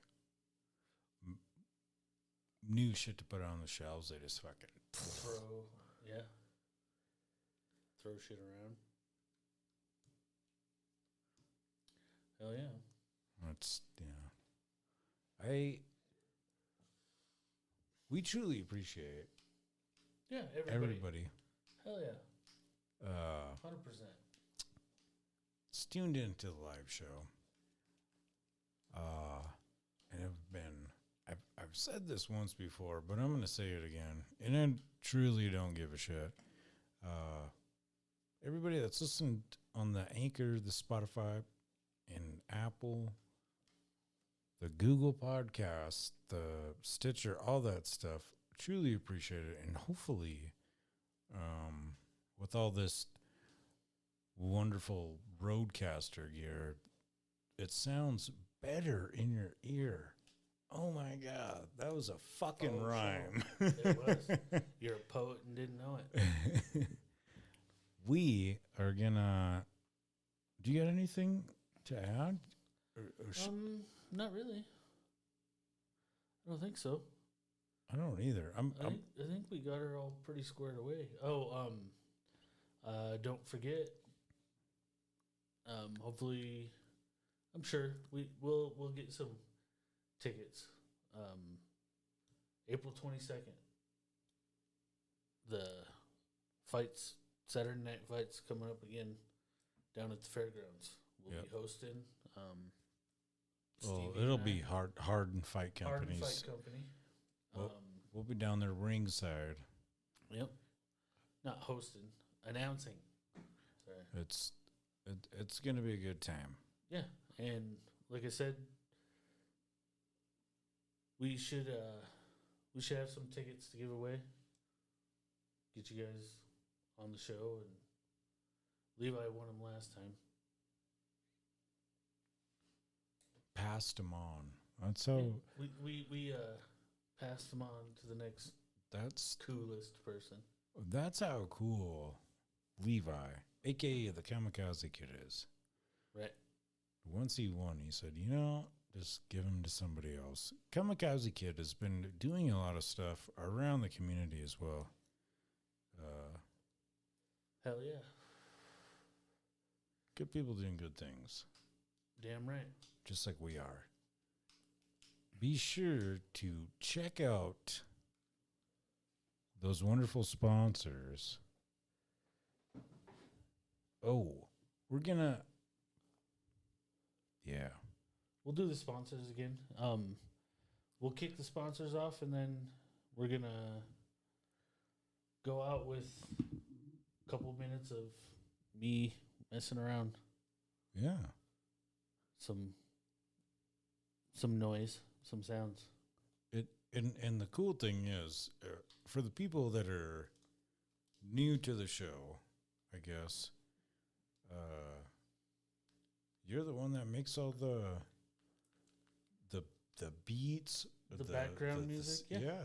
A: new shit to put on the shelves, they just fucking
B: Throw shit around. Hell yeah.
A: It's, we truly appreciate
B: Yeah,
A: everybody.
B: Hell yeah. 100%.
A: It's tuned into the live show. And I've said this once before, but I'm going to say it again. And I truly don't give a shit. Everybody that's listened on the Anchor, the Spotify, and Apple, the Google Podcast, the Stitcher, all that stuff, truly appreciate it. And hopefully, with all this wonderful Roadcaster gear, it sounds better in your ear. Oh my God, that was a fucking rhyme.
B: It was. You're a poet and didn't know it.
A: We are gonna. Do you got anything to add?
B: Not really. I don't think so.
A: I don't either.
B: I think we got her all pretty squared away. Oh, don't forget. Hopefully, I'm sure we'll get some tickets. April 22nd. The fights, Saturday night fights coming up again down at the fairgrounds. We'll be hosting. Stevie
A: it'll
B: and
A: be
B: I.
A: hard and fight companies.
B: Hard Fight Company.
A: We'll be down there ringside.
B: Yep. Not hosting, announcing. Sorry.
A: It's gonna be a good time.
B: Yeah, and like I said, we should have some tickets to give away. Get you guys on the show, and Levi won them last time.
A: Passed them on. That's so.
B: We passed them on to the next
A: That's
B: coolest person.
A: That's how cool Levi, aka the Kamikaze Kid, is.
B: Right.
A: Once he won, he said, just give him to somebody else. Kamikaze Kid has been doing a lot of stuff around the community as well.
B: Hell yeah.
A: Good people doing good things,
B: Damn right.
A: just like we are. Be sure to check out those wonderful sponsors. Oh, we're gonna. Yeah.
B: We'll do the sponsors again. We'll kick the sponsors off, and then we're gonna go out with a couple minutes of me messing around.
A: Yeah.
B: Some some noise, some sounds.
A: And the cool thing is, for the people that are new to the show, I guess, you're the one that makes all the beats,
B: The background music, yeah.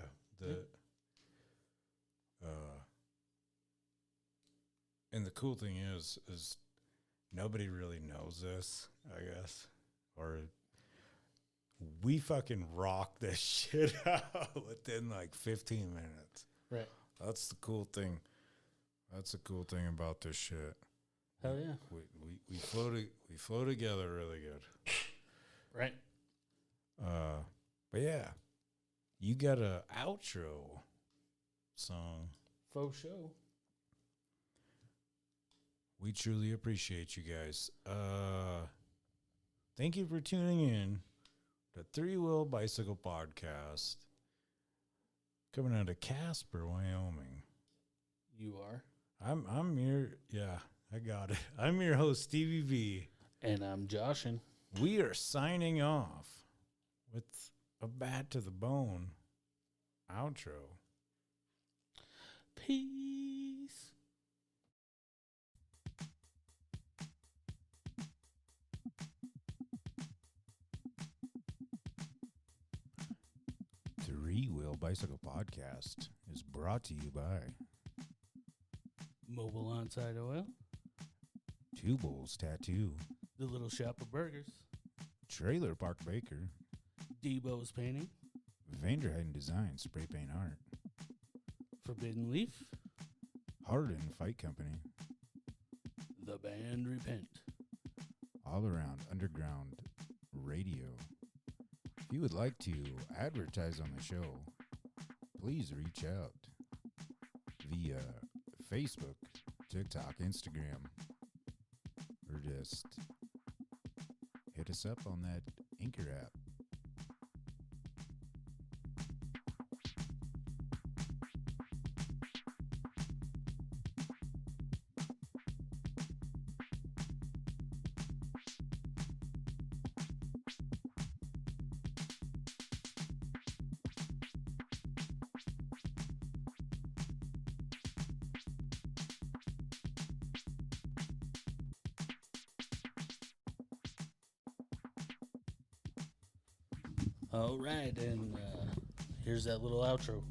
A: And the cool thing is nobody really knows this, I guess, or we fucking rock this shit out within like 15 minutes.
B: Right.
A: That's the cool thing. That's the cool thing about this shit.
B: Hell yeah.
A: We flow together really good.
B: Right.
A: But yeah, you got a outro song.
B: Faux show.
A: We truly appreciate you guys. Thank you for tuning in to Three Wheel Bicycle Podcast, coming out of Casper, Wyoming.
B: You are.
A: I'm your I got it. I'm your host, Stevie V.
B: And I'm Joshin.
A: We are signing off with a bat to the bone outro.
B: Peace.
A: Three Wheel Bicycle Podcast is brought to you by
B: Mobile On-Site Oil.
A: Two Bulls Tattoo,
B: The Little Shop of Burgers.
A: Trailer Park Baker,
B: Debo's Painting.
A: Vanderheiden Design Spray Paint Art,
B: Forbidden Leaf.
A: Hardin Fight Company,
B: The Band Repent.
A: All Around Underground Radio. If you would like to advertise on the show, please reach out via Facebook, TikTok, Instagram, or just hit us up on that Anchor app.
B: All right, and here's that little outro.